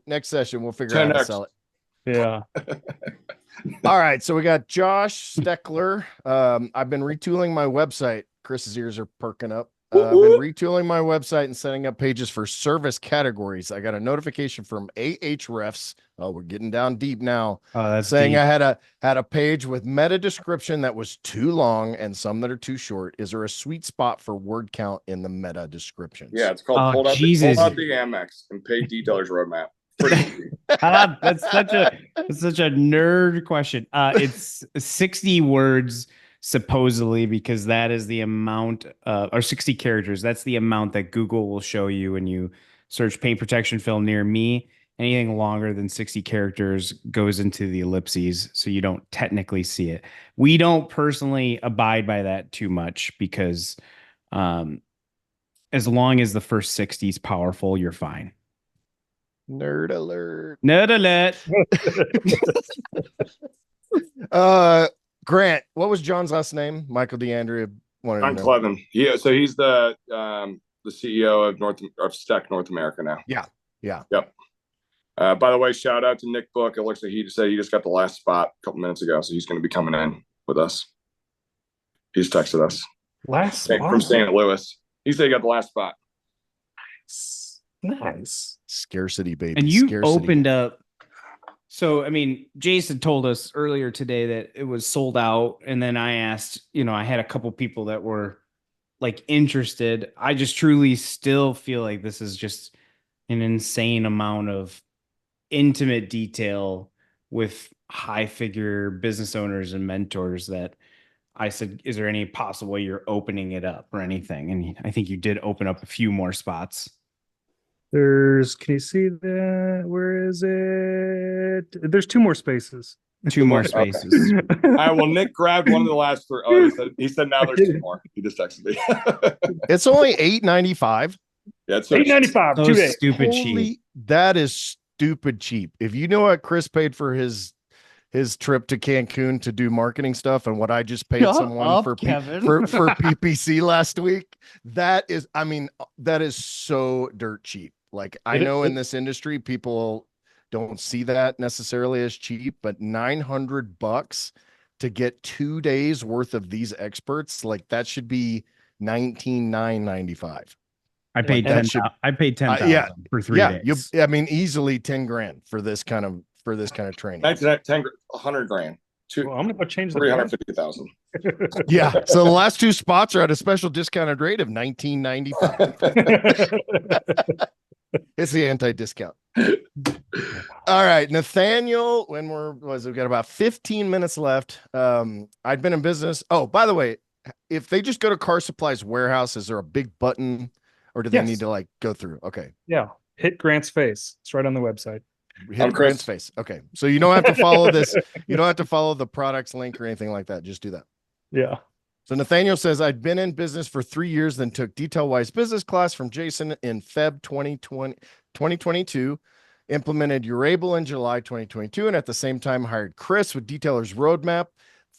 Next session. We'll figure out how to sell it. Yeah. All right, so we got Josh Steckler. I've been retooling my website. Chris's ears are perking up. I've been retooling my website and setting up pages for service categories. I got a notification from Ahrefs. Oh, we're getting down deep now. Oh, that's saying deep. I had a page with meta description that was too long and some that are too short. Is there a sweet spot for word count in the meta descriptions? Yeah, it's called hold out the Amex and pay detailers roadmap. That's such a nerd question. It's 60 words supposedly, because that is the amount or 60 characters. That's the amount that Google will show you when you search paint protection film near me. Anything longer than 60 characters goes into the ellipses, so you don't technically see it. We don't personally abide by that too much, because as long as the first 60 is powerful, you're fine. Nerd alert. Nerd alert. Grant, what was John's last name? Michael DeAndrea. John Clevin. Yeah, so he's the CEO of Steck North America now. Yeah. Yep. By the way, shout out to Nick Book. It looks like he just got the last spot a couple minutes ago, so he's going to be coming in with us. He's texted us. Last spot from St. Louis. He said he got the last spot. Nice. Scarcity, baby. And you Scarcity. opened up. So, I mean, Jason told us earlier today that it was sold out. And then I asked, I had a couple people that were like interested. I just truly still feel like this is just an insane amount of intimate detail with high figure business owners and mentors that I said, is there any possible way you're opening it up or anything? And I think you did open up a few more spots. Can you see that? Where is it? There's 2 more spaces. 2 more Okay. spaces. All right. Well, Nick grabbed one of the last three. Oh, he said now there's 2 more. He just texted me. It's only $8.95. Yeah, it's so $8.95, So 2 days. stupid cheap. Holy, that is stupid cheap. If you know what Chris paid for his trip to Cancun to do marketing stuff and what I just paid Shut someone up, for Kevin. for PPC last week, that is so dirt cheap. Like I know in this industry people don't see that necessarily as cheap, but $900 to get 2 days worth of these experts, like that should be $19,995. I paid Like, 10. I paid 10,000 yeah, for 3 days. I mean, easily 10 grand for this kind of training. 100 grand. Well, I'm gonna go change the 350,000. Yeah. So the last 2 spots are at a special discounted rate of $19.95. It's the anti-discount. All right, Nathaniel, we've got about 15 minutes left. I'd been in business. Oh, by the way, if they just go to Car Supplies Warehouse, is there a big button or do they need to like go through? Okay. Yeah. Hit Grant's face. It's right on the website. Hit Grant's face. Okay. So you don't have to follow this. You don't have to follow the products link or anything like that. Just do that. Yeah. So Nathaniel says, I'd been in business for 3 years, then took detail-wise business class from Jason in Feb 2022, implemented Urable in July 2022, and at the same time hired Chris with Detailer's Roadmap.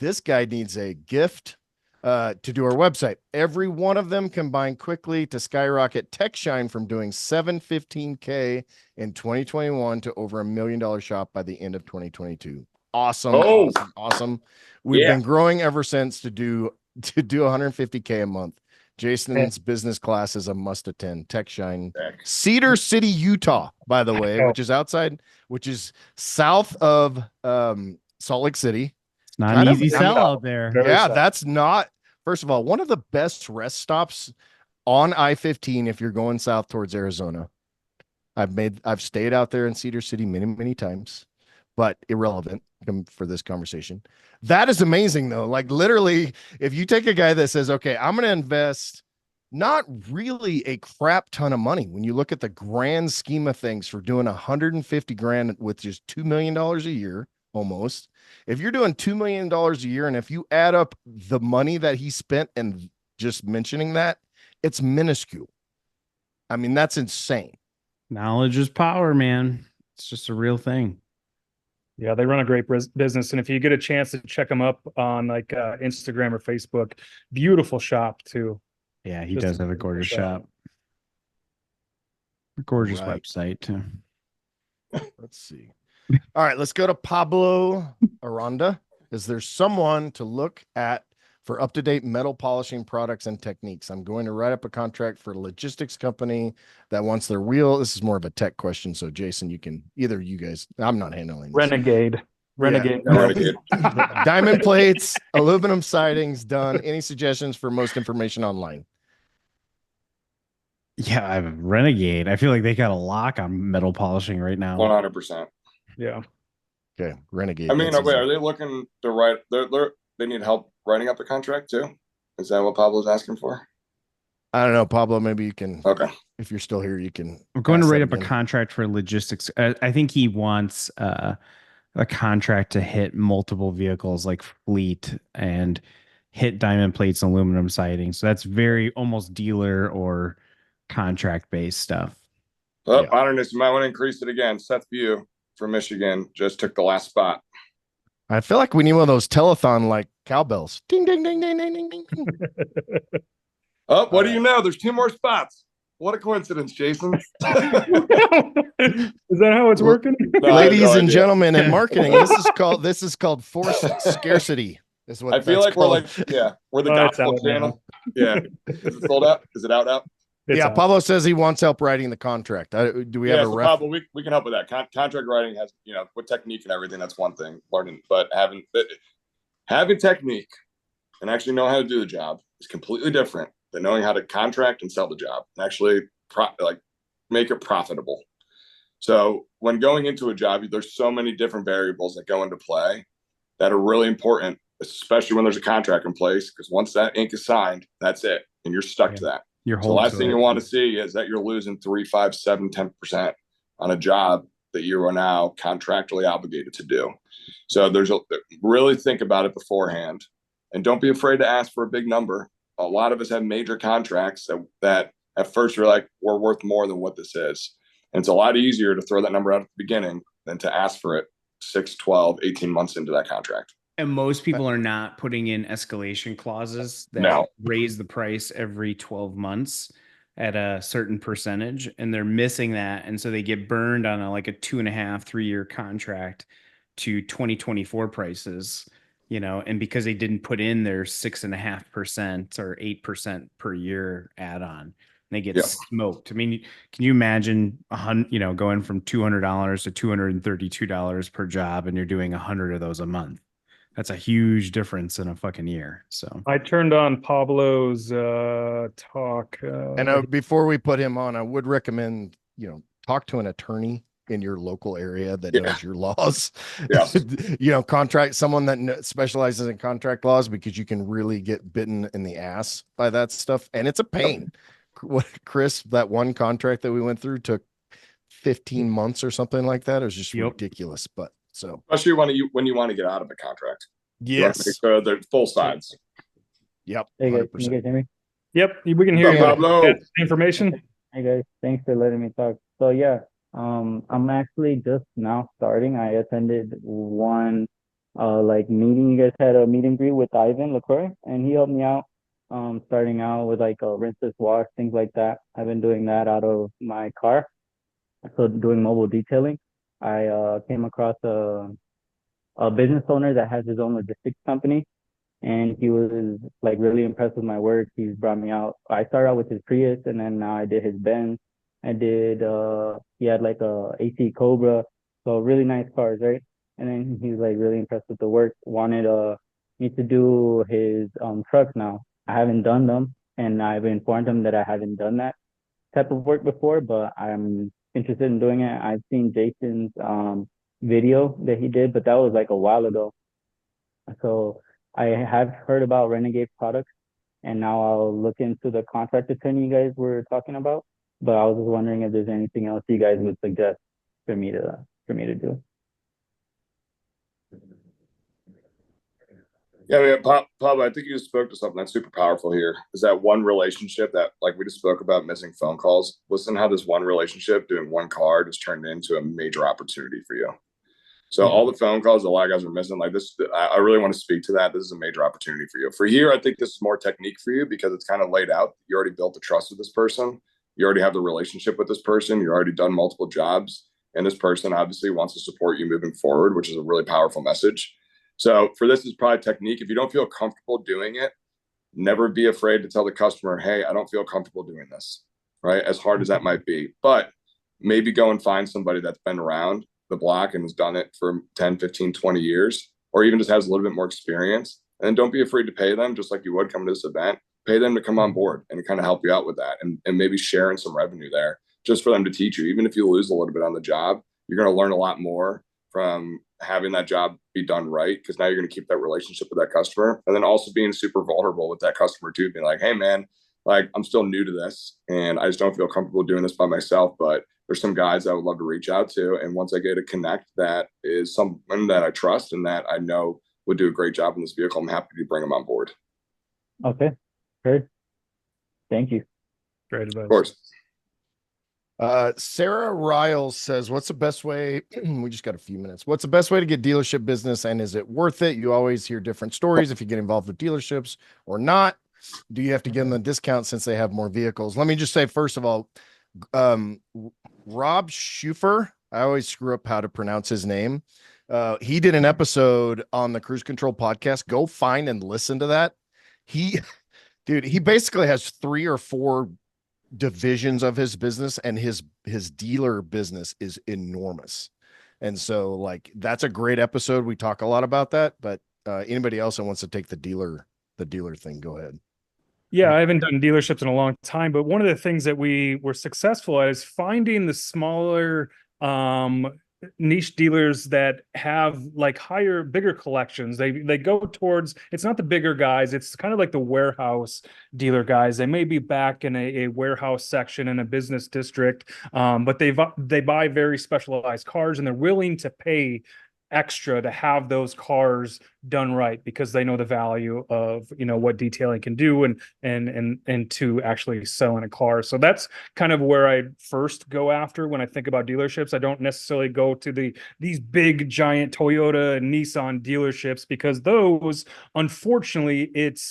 This guy needs a gift to do our website. Every one of them combined quickly to skyrocket TechShine from doing $715K in 2021 to over $1 million shop by the end of 2022. Awesome. Awesome. We've been growing ever since to do 150K a month. Jason's business class is a must attend. TechShine, Cedar City, Utah, by the way, which is south of Salt Lake City. It's not an easy sell out there. Yeah, that's not. First of all, one of the best rest stops on I-15 if you're going south towards Arizona. I've stayed out there in Cedar City many, many times, but irrelevant for this conversation. That is amazing though. Like literally, if you take a guy that says, okay, I'm going to invest not really a crap ton of money when you look at the grand scheme of things for doing 150 grand with just $2 million a year, almost. If you're doing $2 million a year, and if you add up the money that he spent and just mentioning that, it's minuscule. I mean, that's insane. Knowledge is power, man. It's just a real thing. Yeah, they run a great business, and if you get a chance to check them up on like Instagram or Facebook, beautiful shop too. Yeah, he does have a gorgeous shop. A gorgeous website too. Let's see. All right, let's go to Pablo Aranda. Is there someone to look at for up-to-date metal polishing products and techniques? I'm going to write up a contract for a logistics company that wants their wheel. This is more of a tech question. So Jason, you can either you guys, I'm not handling this. Renegade. Diamond plates, aluminum sidings done. Any suggestions for most information online? Yeah, I have a Renegade. I feel like they got a lock on metal polishing right now. 100%. Yeah. Okay. Renegade. I mean, wait, are they looking to write? They need help writing up the contract too? Is that what Pablo's asking for? I don't know, Pablo. Maybe you can. Okay. If you're still here, you can. We're going to write up a contract for logistics. I think he wants a contract to hit multiple vehicles like fleet and hit diamond plates and aluminum siding. So that's very almost dealer or contract based stuff. Oh, Otterness, you might want to increase it again. Seth View from Michigan just took the last spot. I feel like we need one of those telethon like cowbells. Ding, ding, ding, ding, ding, ding, ding. Oh, what do you know? There's 2 more spots. What a coincidence, Jason. Is that how it's working? No, ladies and gentlemen in marketing, this is called forced scarcity. Is what I feel like called. we're the gospel channel. Yeah. Is it sold out? Is it out now? It's Pablo says he wants help writing the contract. Do we have a ref? Pablo, we can help with that. Contract writing has, with technique and everything, that's one thing. Learning, but having technique and actually know how to do the job is completely different than knowing how to contract and sell the job and actually make it profitable. So when going into a job, there's so many different variables that go into play that are really important, especially when there's a contract in place, because once that ink is signed, that's it. And you're stuck to that. So the last thing you want to see is that you're losing 3, 5, 7, 10% on a job that you are now contractually obligated to do. So really think about it beforehand, and don't be afraid to ask for a big number. A lot of us have major contracts that at first you're like, we're worth more than what this is. And it's a lot easier to throw that number out at the beginning than to ask for it 6, 12, 18 months into that contract. And most people are not putting in escalation clauses that No. raise the price every 12 months at a certain percentage, and they're missing that. And so they get burned on like a 2.5, 3 year contract to 2024 prices, and because they didn't put in their 6.5% or 8% per year add-on, they get smoked. I mean, can you imagine going from $200 to $232 per job, and you're doing 100 of those a month? That's a huge difference in a fucking year. So I turned on Pablo's talk. And before we put him on, I would recommend, talk to an attorney in your local area that knows your laws. Contract someone that specializes in contract laws, because you can really get bitten in the ass by that stuff. And it's a pain. What, Chris, that one contract that we went through took 15 months or something like that. It was just ridiculous. But especially when you want to get out of a contract. Yes. They're full sides. Yep. Hey guys, can you guys hear me? Yep, we can hear you. Pablo. Information. Hey guys, thanks for letting me talk. So yeah, I'm actually just now starting. I attended one meeting. You guys had a meet and greet with Ivan LaCroix, and he helped me out. Starting out with like a rinse this wash, things like that. I've been doing that out of my car. So doing mobile detailing. I came across a business owner that has his own logistics company, and he was like really impressed with my work. He's brought me out. I started out with his Prius, and then now I did his Benz. He had like a AC Cobra, so really nice cars, right? And then he's like really impressed with the work. Wanted me to do his trucks now. I haven't done them, and I've informed him that I haven't done that type of work before, but I'm interested in doing it. I've seen Jason's video that he did, but that was like a while ago. So I have heard about Renegade products, and now I'll look into the contract attorney you guys were talking about. But I was just wondering if there's anything else you guys would suggest for me to do. Yeah, Pablo, I think you just spoke to something that's super powerful here. Is that one relationship that, like we just spoke about, missing phone calls. Listen how this one relationship doing one car just turned into a major opportunity for you. So all the phone calls a lot of guys are missing, like this, I really want to speak to that. This is a major opportunity for you. For here, I think this is more technique for you because it's kind of laid out. You already built the trust with this person. You already have the relationship with this person. You've already done multiple jobs. And this person obviously wants to support you moving forward, which is a really powerful message. So for this is probably technique. If you don't feel comfortable doing it, never be afraid to tell the customer, hey, I don't feel comfortable doing this, right? As hard as that might be. But maybe go and find somebody that's been around the block and has done it for 10, 15, 20 years, or even just has a little bit more experience. And then don't be afraid to pay them, just like you would come to this event. Pay them to come on board and kind of help you out with that, and maybe sharing some revenue there just for them to teach you. Even if you lose a little bit on the job, you're going to learn a lot more from having that job be done right, because now you're going to keep that relationship with that customer. And then also being super vulnerable with that customer too, being like, hey man, like I'm still new to this and I just don't feel comfortable doing this by myself, but there's some guys I would love to reach out to. And once I get a connect that is someone that I trust and that I know would do a great job in this vehicle, I'm happy to bring them on board. Okay, great. Thank you. Great advice. Of course. Sarah Riles says, what's the best way? We just got a few minutes. What's the best way to get dealership business, and is it worth it? You always hear different stories if you get involved with dealerships or not. Do you have to give them a discount since they have more vehicles? Let me just say, first of all, Rob Schufer, I always screw up how to pronounce his name. He did an episode on the Cruise Control podcast. Go find and listen to that. He basically has 3 or 4 divisions of his business, and his dealer business is enormous. And so like, that's a great episode. We talk a lot about that, but anybody else that wants to take the dealer thing, go ahead. Yeah, I haven't done dealerships in a long time, but one of the things that we were successful at is finding the smaller niche dealers that have like bigger collections. They go towards, it's not the bigger guys, it's kind of like the warehouse dealer guys. They may be back in a warehouse section in a business district, but they buy very specialized cars, and they're willing to pay extra to have those cars done right because they know the value of, you know, what detailing can do and to actually selling a car. So that's kind of where I first go after when I think about dealerships. I don't necessarily go to these big giant Toyota and Nissan dealerships because those, unfortunately,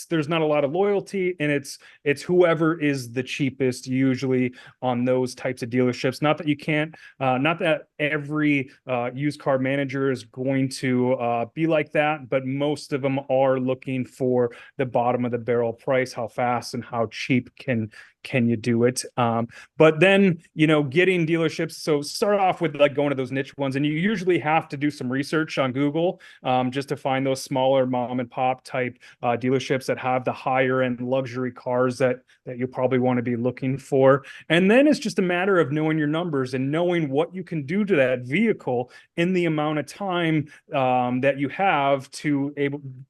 there's not a lot of loyalty, and it's whoever is the cheapest usually on those types of dealerships. Not that you can't, not that every used car manager is going to be like that, but most of them are looking for the bottom of the barrel price. How fast and how cheap can you do it? But then, you know, getting dealerships. So start off with like going to those niche ones, and you usually have to do some research on Google just to find those smaller mom and pop type dealerships that have the higher end luxury cars that you probably want to be looking for. And then it's just a matter of knowing your numbers and knowing what you can do to that vehicle in the amount of time that you have to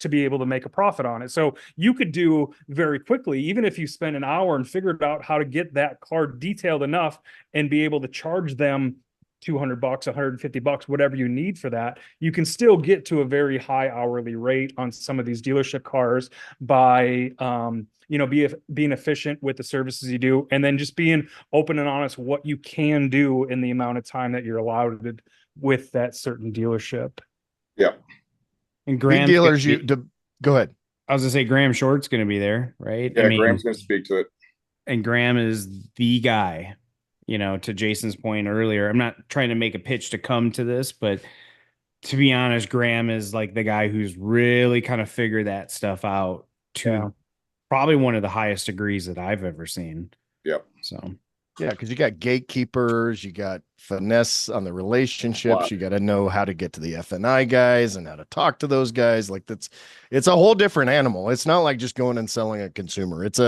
be able to make a profit on it. So you could do very quickly, even if you spend an hour and figured out how to get that car detailed enough and be able to charge them $200, $150, whatever you need for that, you can still get to a very high hourly rate on some of these dealership cars by, you know, being efficient with the services you do, and then just being open and honest what you can do in the amount of time that you're allowed with that certain dealership. Yeah. And Big Graham, dealers, go ahead. I was gonna say Graham Short's gonna be there, right? Yeah, I mean, Graham's going to speak to it. and Graham is the guy. You know, to Jason's point earlier, I'm not trying to make a pitch to come to this, but to be honest, Graham is like the guy who's really kind of figured that stuff out to probably one of the highest degrees that I've ever seen. Yep. So Yeah, because you got gatekeepers, you got finesse on the relationships, Wow. you got to know how to get to the F&I guys and how to talk to those guys. Like it's a whole different animal. It's not like just going and selling a consumer. It's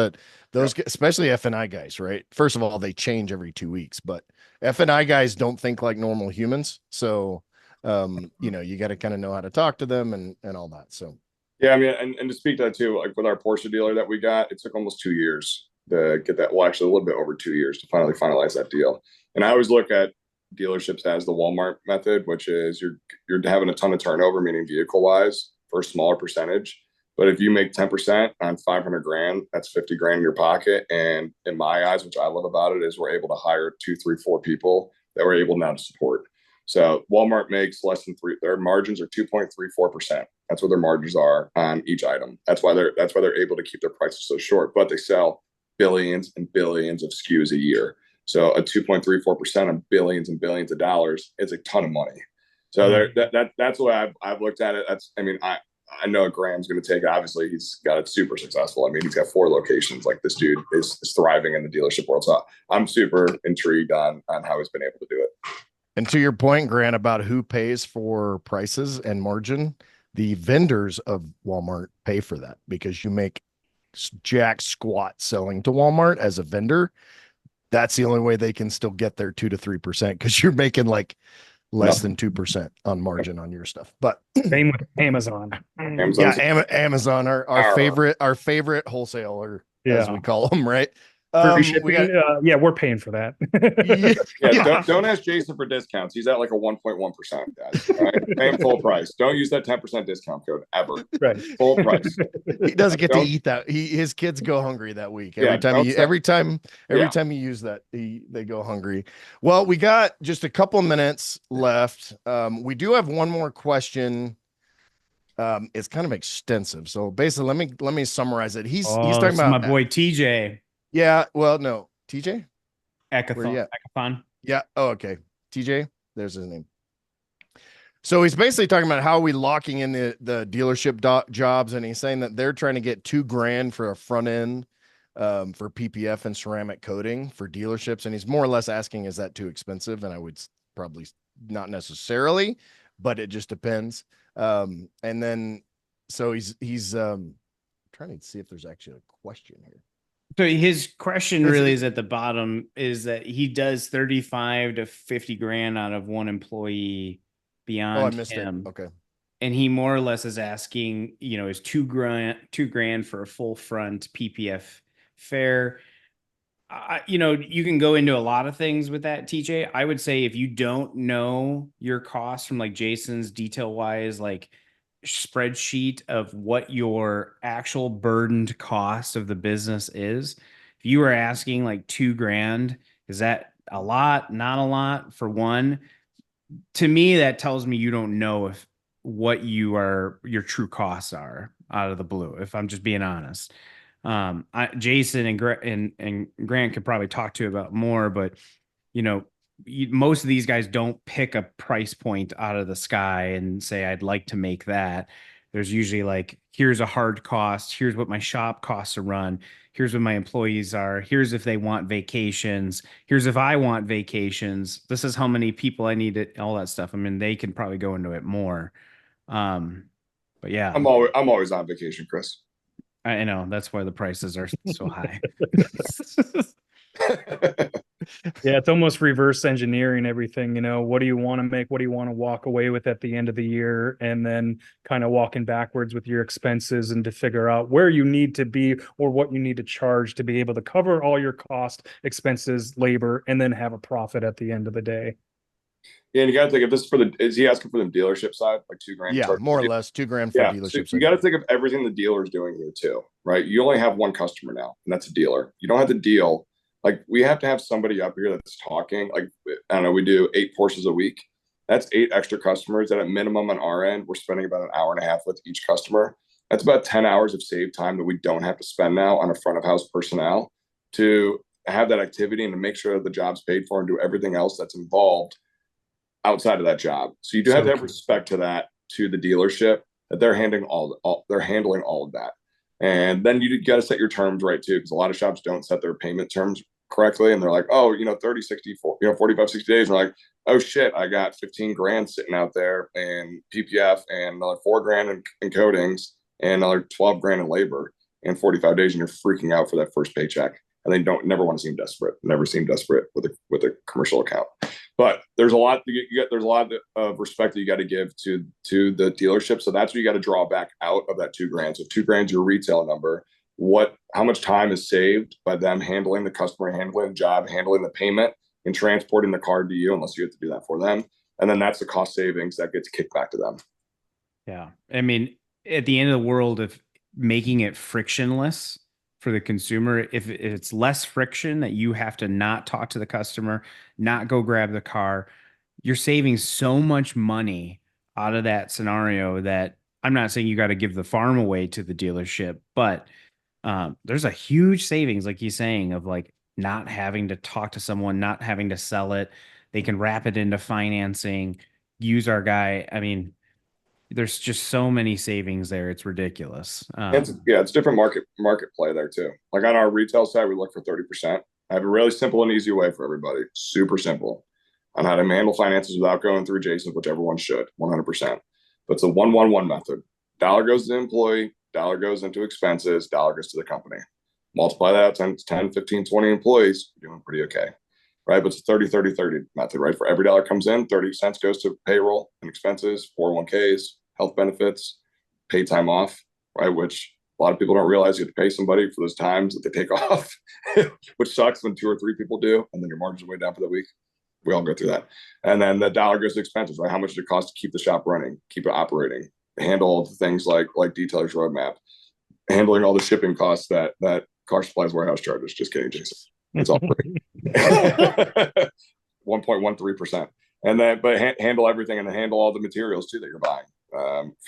especially F&I guys, right? First of all, they change every 2 weeks, but F&I guys don't think like normal humans. So, you know, you got to kind of know how to talk to them and all that. So, Yeah, I mean, and to speak to that too, like with our Porsche dealer that we got, it took almost 2 years to get that. Well, actually, a little bit over 2 years to finally finalize that deal. And I always look at dealerships as the Walmart method, which is you're having a ton of turnover, meaning vehicle wise, for a smaller percentage. But if you make 10% on 500 grand, that's 50 grand in your pocket. And in my eyes, which I love about it, is we're able to hire 2, 3, 4 people that we're able now to support. So Walmart makes less than their margins are 2.34%. That's what their margins are on each item. That's why they're able to keep their prices so short, but they sell billions and billions of SKUs a year. So a 2.34% on billions and billions of dollars is a ton of money. So that's the way I've looked at it. I know Graham's going to take it. Obviously, he's got it super successful. I mean, he's got 4 locations. Like, this dude is thriving in the dealership world. So I'm super intrigued on how he's been able to do it. and to your point, Grant, about who pays for prices and margin, the vendors of Walmart pay for that because you make jack squat selling to Walmart as a vendor. That's the only way they can still get their 2 to 3% because you're making like less than 2% on margin on your stuff. But same with Amazon. Amazon, our favorite wholesaler, as we call them, right? Free shipping, we're paying for that. Don't ask Jason for discounts. He's at like a 1.1%, guys. Right? Pay him full price. Don't use that 10% discount code ever. Right. Full price. He doesn't get to eat that. His kids go hungry that week. Every time you use that, they go hungry. Well, we got just a couple minutes left. We do have one more question. It's kind of extensive. So basically, let me summarize it. He's talking about my boy TJ. Yeah, well, no, TJ? Ekathon. Yeah. Oh, okay. TJ, there's his name. So he's basically talking about how we locking in the dealership jobs, and he's saying that they're trying to get $2,000 for a front end for PPF and ceramic coating for dealerships, and he's more or less asking, is that too expensive? And I would probably not necessarily, but it just depends. And then so he's trying to see if there's actually a question here. So his question really is at the bottom, is that he does 35 to 50 grand out of one employee beyond I missed him. it. Okay. And he more or less is asking, you know, is $2,000 for a full front PPF fair? You can go into a lot of things with that, TJ. I would say if you don't know your costs from like Jason's detail wise, like spreadsheet of what your actual burdened cost of the business is, if you were asking like $2,000, is that a lot? Not a lot for one. To me, that tells me you don't know if what your true costs are out of the blue, if I'm just being honest. Jason and Grant could probably talk to you about more, but you know, most of these guys don't pick a price point out of the sky and say, I'd like to make that. There's usually like, here's a hard cost. Here's what my shop costs to run. Here's what my employees are. Here's if they want vacations. Here's if I want vacations. This is how many people I need it, all that stuff. I mean, they can probably go into it more. But yeah, I'm always on vacation, Chris. I know that's why the prices are so high. Yeah, it's almost reverse engineering everything. What do you want to make? What do you want to walk away with at the end of the year? And then kind of walking backwards with your expenses and to figure out where you need to be or what you need to charge to be able to cover all your cost, expenses, labor, and then have a profit at the end of the day. Yeah, and you got to think if this is he asking for the dealership side, like $2,000? Yeah, more or less $2,000 for dealerships. So you got to think of everything the dealer is doing here too, right? You only have one customer now, and that's a dealer. You don't have to deal. Like we have to have somebody up here that's talking. Like I don't know, we do 8 Porsches a week. That's 8 extra customers. That at minimum on our end, we're spending about an hour and a half with each customer. That's about 10 hours of saved time that we don't have to spend now on a front of house personnel to have that activity and to make sure that the job's paid for and do everything else that's involved outside of that job. So you do have to have respect to that, to the dealership, that they're handling all of that. And then you got to set your terms right too, because a lot of shops don't set their payment terms correctly. And they're like, oh, 30, 60, 45, 60 days. And they're like, oh shit, I got 15 grand sitting out there in PPF and another 4 grand in coatings and another 12 grand in labor in 45 days. And you're freaking out for that first paycheck. And they never want to seem desperate, never seem desperate with a commercial account. But there's a lot there's a lot of respect that you got to give to the dealership. So that's what you got to draw back out of that $2,000. So $2,000 is your retail number. How much time is saved by them handling the customer, handling the job, handling the payment, and transporting the car to you, unless you have to do that for them. And then that's the cost savings that gets kicked back to them. Yeah. I mean, at the end of the world, if making it frictionless for the consumer, if it's less friction that you have to not talk to the customer, not go grab the car, you're saving so much money out of that scenario that I'm not saying you got to give the farm away to the dealership, but there's a huge savings, like he's saying, of like not having to talk to someone, not having to sell it. They can wrap it into financing, use our guy. I mean, there's just so many savings there. It's ridiculous. It's different market play there too. Like on our retail side, we look for 30%. I have a really simple and easy way for everybody. Super simple on how to handle finances without going through Jason, which everyone should 100%. But it's a 1-1-1 method. Dollar goes to the employee, dollar goes into expenses, dollar goes to the company. Multiply that out 10, 15, 20 employees, you're doing pretty okay. Right? But it's a 30-30-30 method, right? For every dollar comes in, 30 cents goes to payroll and expenses, 401ks, health benefits, paid time off, right? Which a lot of people don't realize you have to pay somebody for those times that they take off, which sucks when 2 or 3 people do, and then your margins are way down for the week. We all go through that. And then the dollar goes to expenses, right? How much does it cost to keep the shop running, keep it operating, handle all the things like Detailer's roadmap, handling all the shipping costs that Car Supplies Warehouse charges. Just kidding, Jason. It's all free. 1.13%. And then, but handle everything, and then handle all the materials too that you're buying,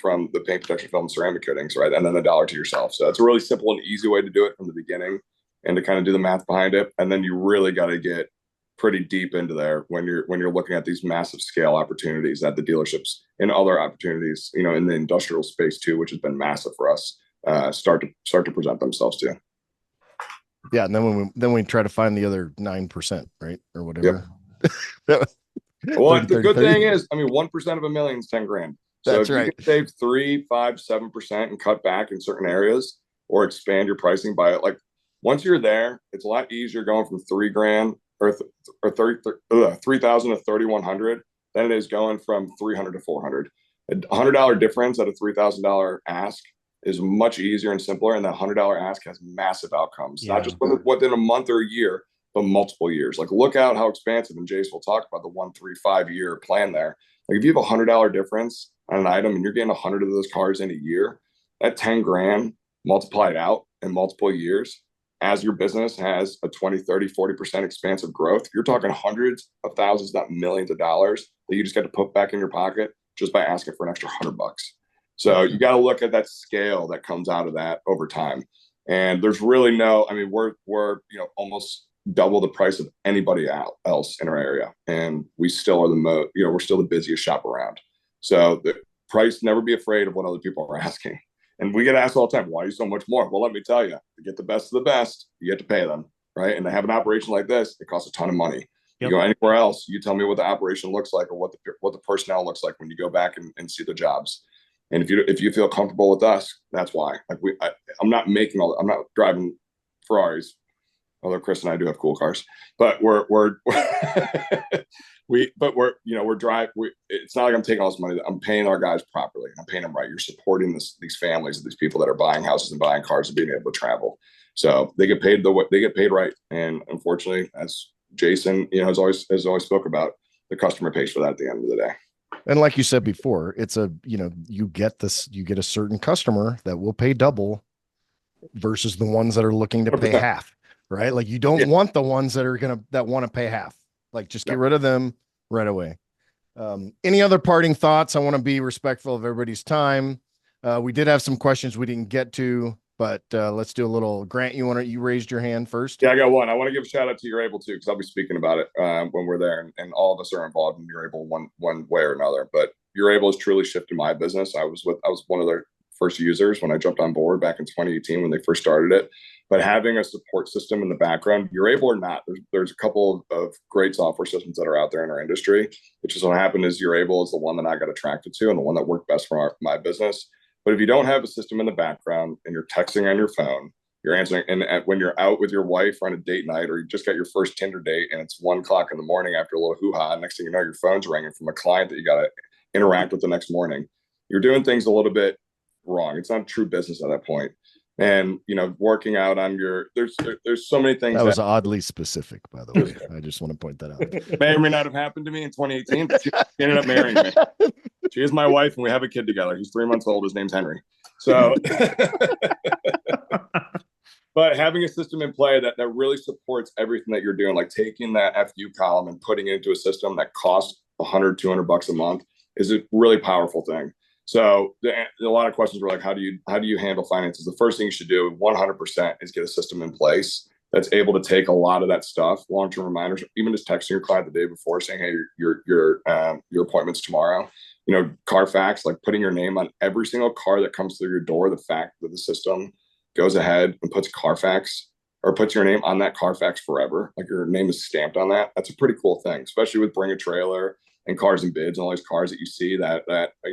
from the paint protection film, ceramic coatings, right? And then the dollar to yourself. So it's a really simple and easy way to do it from the beginning, and to kind of do the math behind it. And then you really got to get pretty deep into there when you're looking at these massive scale opportunities at the dealerships and other opportunities, in the industrial space too, which has been massive for us, start to present themselves to. Yeah, and then we try to find the other 9%, right, or whatever. Yep. Well, the good thing is, 1% of a million is 10 grand. So That's if right. you can save 3, 5, 7% and cut back in certain areas, or expand your pricing by it, like once you're there, it's a lot easier going from $3,000 or 3,000 to 3,100 than it is going from 300 to 400. $100 difference at a $3,000 ask is much easier and simpler. And that $100 ask has massive outcomes, Yeah. not just within a month or a year, but multiple years. Like look out how expansive, and Jace will talk about the 1, 3, 5 year plan there. Like if you have $100 difference on an item and you're getting 100 of those cars in a year, that 10 grand multiplied out in multiple years, as your business has a 20, 30, 40% expansive growth, you're talking hundreds of thousands, not millions of dollars that you just get to put back in your pocket just by asking for an extra $100. So you got to look at that scale that comes out of that over time. And there's really no, I mean, we're almost double the price of anybody else in our area, and we still are we're still the busiest shop around. So the price, never be afraid of what other people are asking. And we get asked all the time, why are you so much more? Well, let me tell you, to get the best of the best, you have to pay them, right? And to have an operation like this, it costs a ton of money. You go anywhere else, you tell me what the operation looks like, or what the personnel looks like when you go back and see the jobs. And if you feel comfortable with us, that's why. Like I'm not driving Ferraris, although Chris and I do have cool cars, but it's not like I'm taking all this money. I'm paying our guys properly. I'm paying them right. You're supporting these families, these people that are buying houses and buying cars and being able to travel. So they get paid right. And unfortunately, as Jason, has always spoke about, the customer pays for that at the end of the day. And like you said before, it's you get a certain customer that will pay double versus the ones that are looking to pay half, right? Like you don't want the ones that want to pay half. Like just get rid of them right away. Any other parting thoughts? I want to be respectful of everybody's time. We did have some questions we didn't get to, but let's do a little. Grant, you raised your hand first? Yeah, I got one. I want to give a shout out to You're Able too, because I'll be speaking about it when we're there, and all of us are involved in You're Able one way or another. But You're Able has truly shifted my business. I was one of their first users when I jumped on board back in 2018 when they first started it. But having a support system in the background, You're Able or not, there's a couple of great software systems that are out there in our industry. It just so happened is You're Able is the one that I got attracted to and the one that worked best for my business. But if you don't have a system in the background and you're texting on your phone, you're answering, and when you're out with your wife on a date night, or you just got your first Tinder date and it's 1:00 in the morning after a little hoo-ha, next thing you know, your phone's ringing from a client that you got to interact with the next morning. You're doing things a little bit wrong. It's not true business at that point. And working out on there's so many things that was oddly specific, by the way. I just want to point that out. May or may not have happened to me in 2018, but she ended up marrying me. She is my wife, and we have a kid together. He's 3 months old. His name's Henry. So but having a system in play that really supports everything that you're doing, like taking that FU column and putting it into a system that costs $100-$200 a month, is a really powerful thing. So a lot of questions were like, how do you handle finances? The first thing you should do 100% is get a system in place that's able to take a lot of that stuff, long-term reminders, even just texting your client the day before saying, hey, your appointment's tomorrow. Carfax, like putting your name on every single car that comes through your door. The fact that the system goes ahead and puts Carfax or puts your name on that Carfax forever, like your name is stamped on that. That's a pretty cool thing, especially with Bring a Trailer and Cars and Bids and all these cars that you see that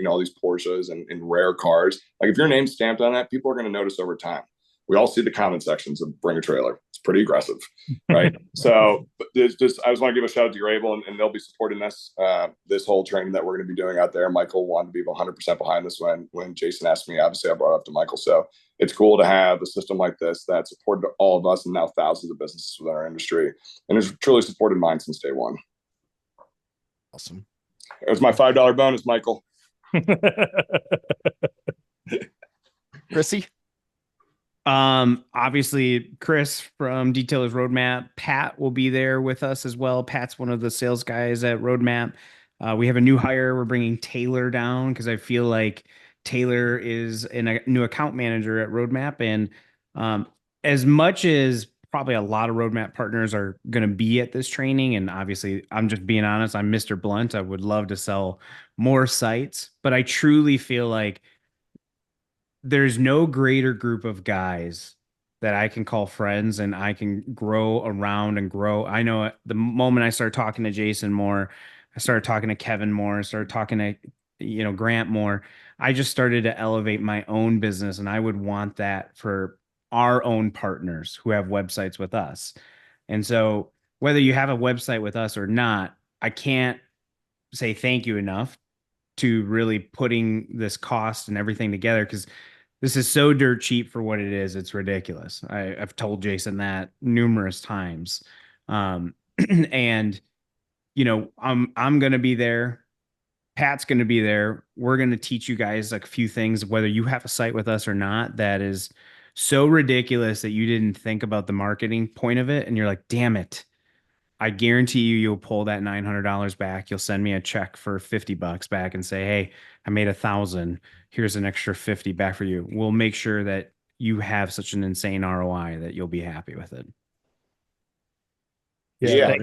all these Porsches and rare cars. Like if your name's stamped on that, people are going to notice over time. We all see the comment sections of Bring a Trailer. It's pretty aggressive, right? So I just want to give a shout out to You're Able, and they'll be supporting this whole training that we're going to be doing out there. Michael wanted to be 100% behind this when Jason asked me. Obviously, I brought it up to Michael. So it's cool to have a system like this that supported all of us and now thousands of businesses within our industry, and it's truly supported mine since day one. Awesome. There's my $5 bonus, Michael. Chrissy? Obviously Chris from Detailers Roadmap. Pat will be there with us as well. Pat's one of the sales guys at Roadmap. We have a new hire. We're bringing Taylor down because I feel like Taylor is a new account manager at Roadmap. And as much as probably a lot of Roadmap partners are going to be at this training, and obviously I'm just being honest, I'm Mr. Blunt. I would love to sell more sites, but I truly feel like there's no greater group of guys that I can call friends and I can grow around and grow. I know the moment I started talking to Jason more, I started talking to Kevin more, I started talking to, Grant more. I just started to elevate my own business, and I would want that for our own partners who have websites with us. And so whether you have a website with us or not, I can't say thank you enough to really putting this cost and everything together, because This is so dirt cheap for what it is. It's ridiculous. I've told Jason that numerous times. And I'm gonna be there. Pat's gonna be there. We're gonna teach you guys like a few things, whether you have a site with us or not, that is so ridiculous that you didn't think about the marketing point of it. And you're like, damn it. I guarantee you'll pull that $900 back. You'll send me a check for $50 back and say, hey, I made 1,000. Here's an extra 50 back for you. We'll make sure that you have such an insane ROI that you'll be happy with it. Yeah.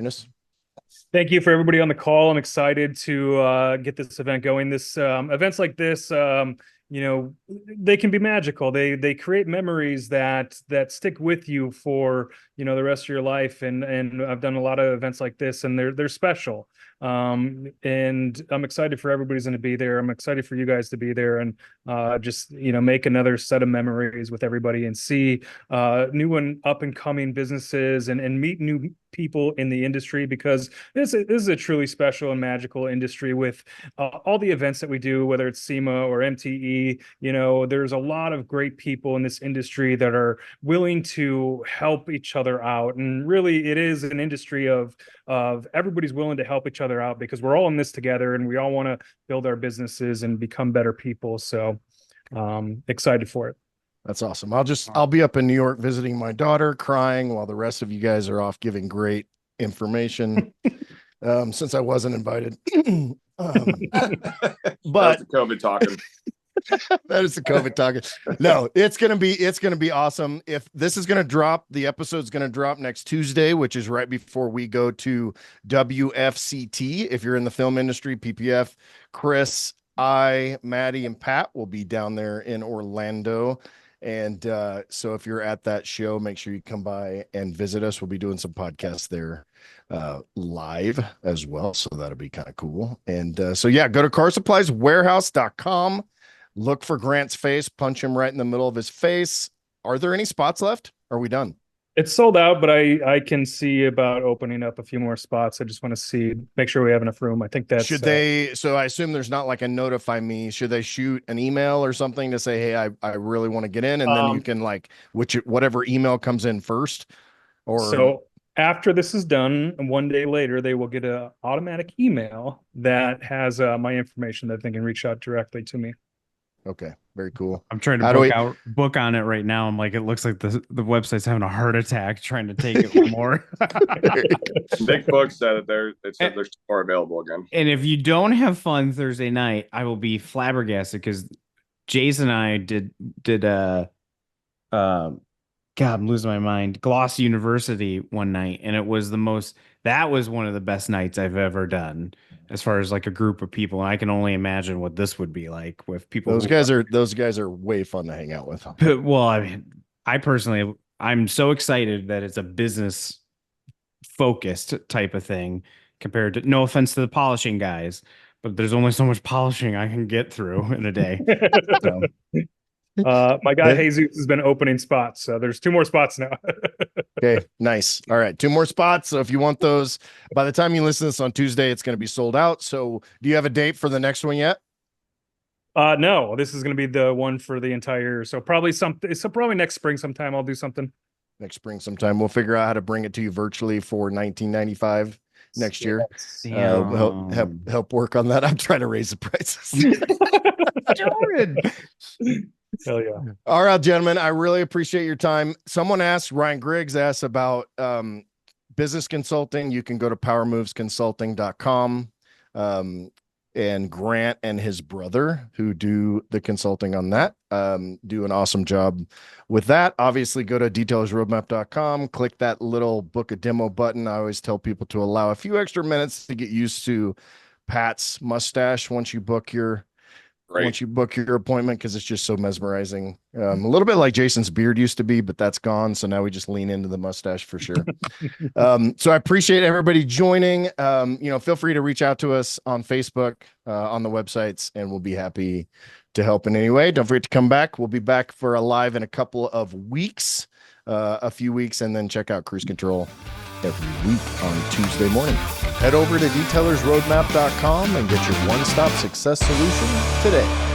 Thank you for everybody on the call. I'm excited to get this event going. This events like this, they can be magical. They create memories that stick with you for the rest of your life. And I've done a lot of events like this, and they're special. And I'm excited for everybody's going to be there. I'm excited for you guys to be there and just make another set of memories with everybody and see new and up and coming businesses and meet new people in the industry, because this is a truly special and magical industry with all the events that we do, whether it's SEMA or MTE. There's a lot of great people in this industry that are willing to help each other out, and really it is an industry of everybody's willing to help each other out, because we're all in this together and we all want to build our businesses and become better people. So excited for it. That's awesome. I'll be up in New York visiting my daughter, crying while the rest of you guys are off giving great information. Since I wasn't invited. But that's the COVID talking. That is the COVID talking. No, it's gonna be awesome. If this is gonna drop, the episode's gonna drop next Tuesday, which is right before we go to WFCT. If you're in the film industry, PPF, Chris, I, Maddie, and Pat will be down there in Orlando. And so if you're at that show, make sure you come by and visit us. We'll be doing some podcasts there live as well. So that'll be kind of cool. And so, yeah, go to carsupplieswarehouse.com. Look for Grant's face, punch him right in the middle of his face. Are there any spots left? Are we done? It's sold out, but I can see about opening up a few more spots. I just want to make sure we have enough room. I think that's so I assume there's not like a notify me. Should they shoot an email or something to say, hey, I really want to get in, and then you can whatever email comes in first? Or so after this is done, one day later, they will get an automatic email that has my information that they can reach out directly to me. Okay, very cool. I'm trying to book on it right now. I'm like, it looks like the website's having a heart attack trying to take it more. Big Book said that there's more available again. And if you don't have fun Thursday night, I will be flabbergasted, because Jason and I did God, I'm losing my mind, Gloss University one night, and that was one of the best nights I've ever done, as far as like a group of people. And I can only imagine what this would be like with people. Those guys are way fun to hang out with. Well, I mean, I'm so excited that it's a business focused type of thing compared to, no offense to the polishing guys, but there's only so much polishing I can get through in a day. So. My guy Jesus has been opening spots, so there's 2 more spots now. Okay, nice. All right, 2 more spots. So if you want those, by the time you listen to this on Tuesday, it's going to be sold out. So do you have a date for the next one yet? No, this is going to be the one for the entire. So probably next spring sometime I'll do something. Next spring sometime. We'll figure out how to bring it to you virtually for $19.95 next year. Help work on that. I'm trying to raise the prices. Hell yeah. All right, gentlemen, I really appreciate your time. Ryan Griggs asked about business consulting. You can go to powermovesconsulting.com. And Grant and his brother, who do the consulting on that, do an awesome job with that. Obviously, go to detailersroadmap.com, click that little book a demo button. I always tell people to allow a few extra minutes to get used to Pat's mustache once you book your appointment, because it's just so mesmerizing. A little bit like Jason's beard used to be, but that's gone. So now we just lean into the mustache for sure. So I appreciate everybody joining. Feel free to reach out to us on Facebook, on the websites, and we'll be happy to help in any way. Don't forget to come back. We'll be back for a live in a couple of weeks, a few weeks, and then check out Cruise Control every week on Tuesday morning. Head over to detailersroadmap.com and get your one-stop success solution today.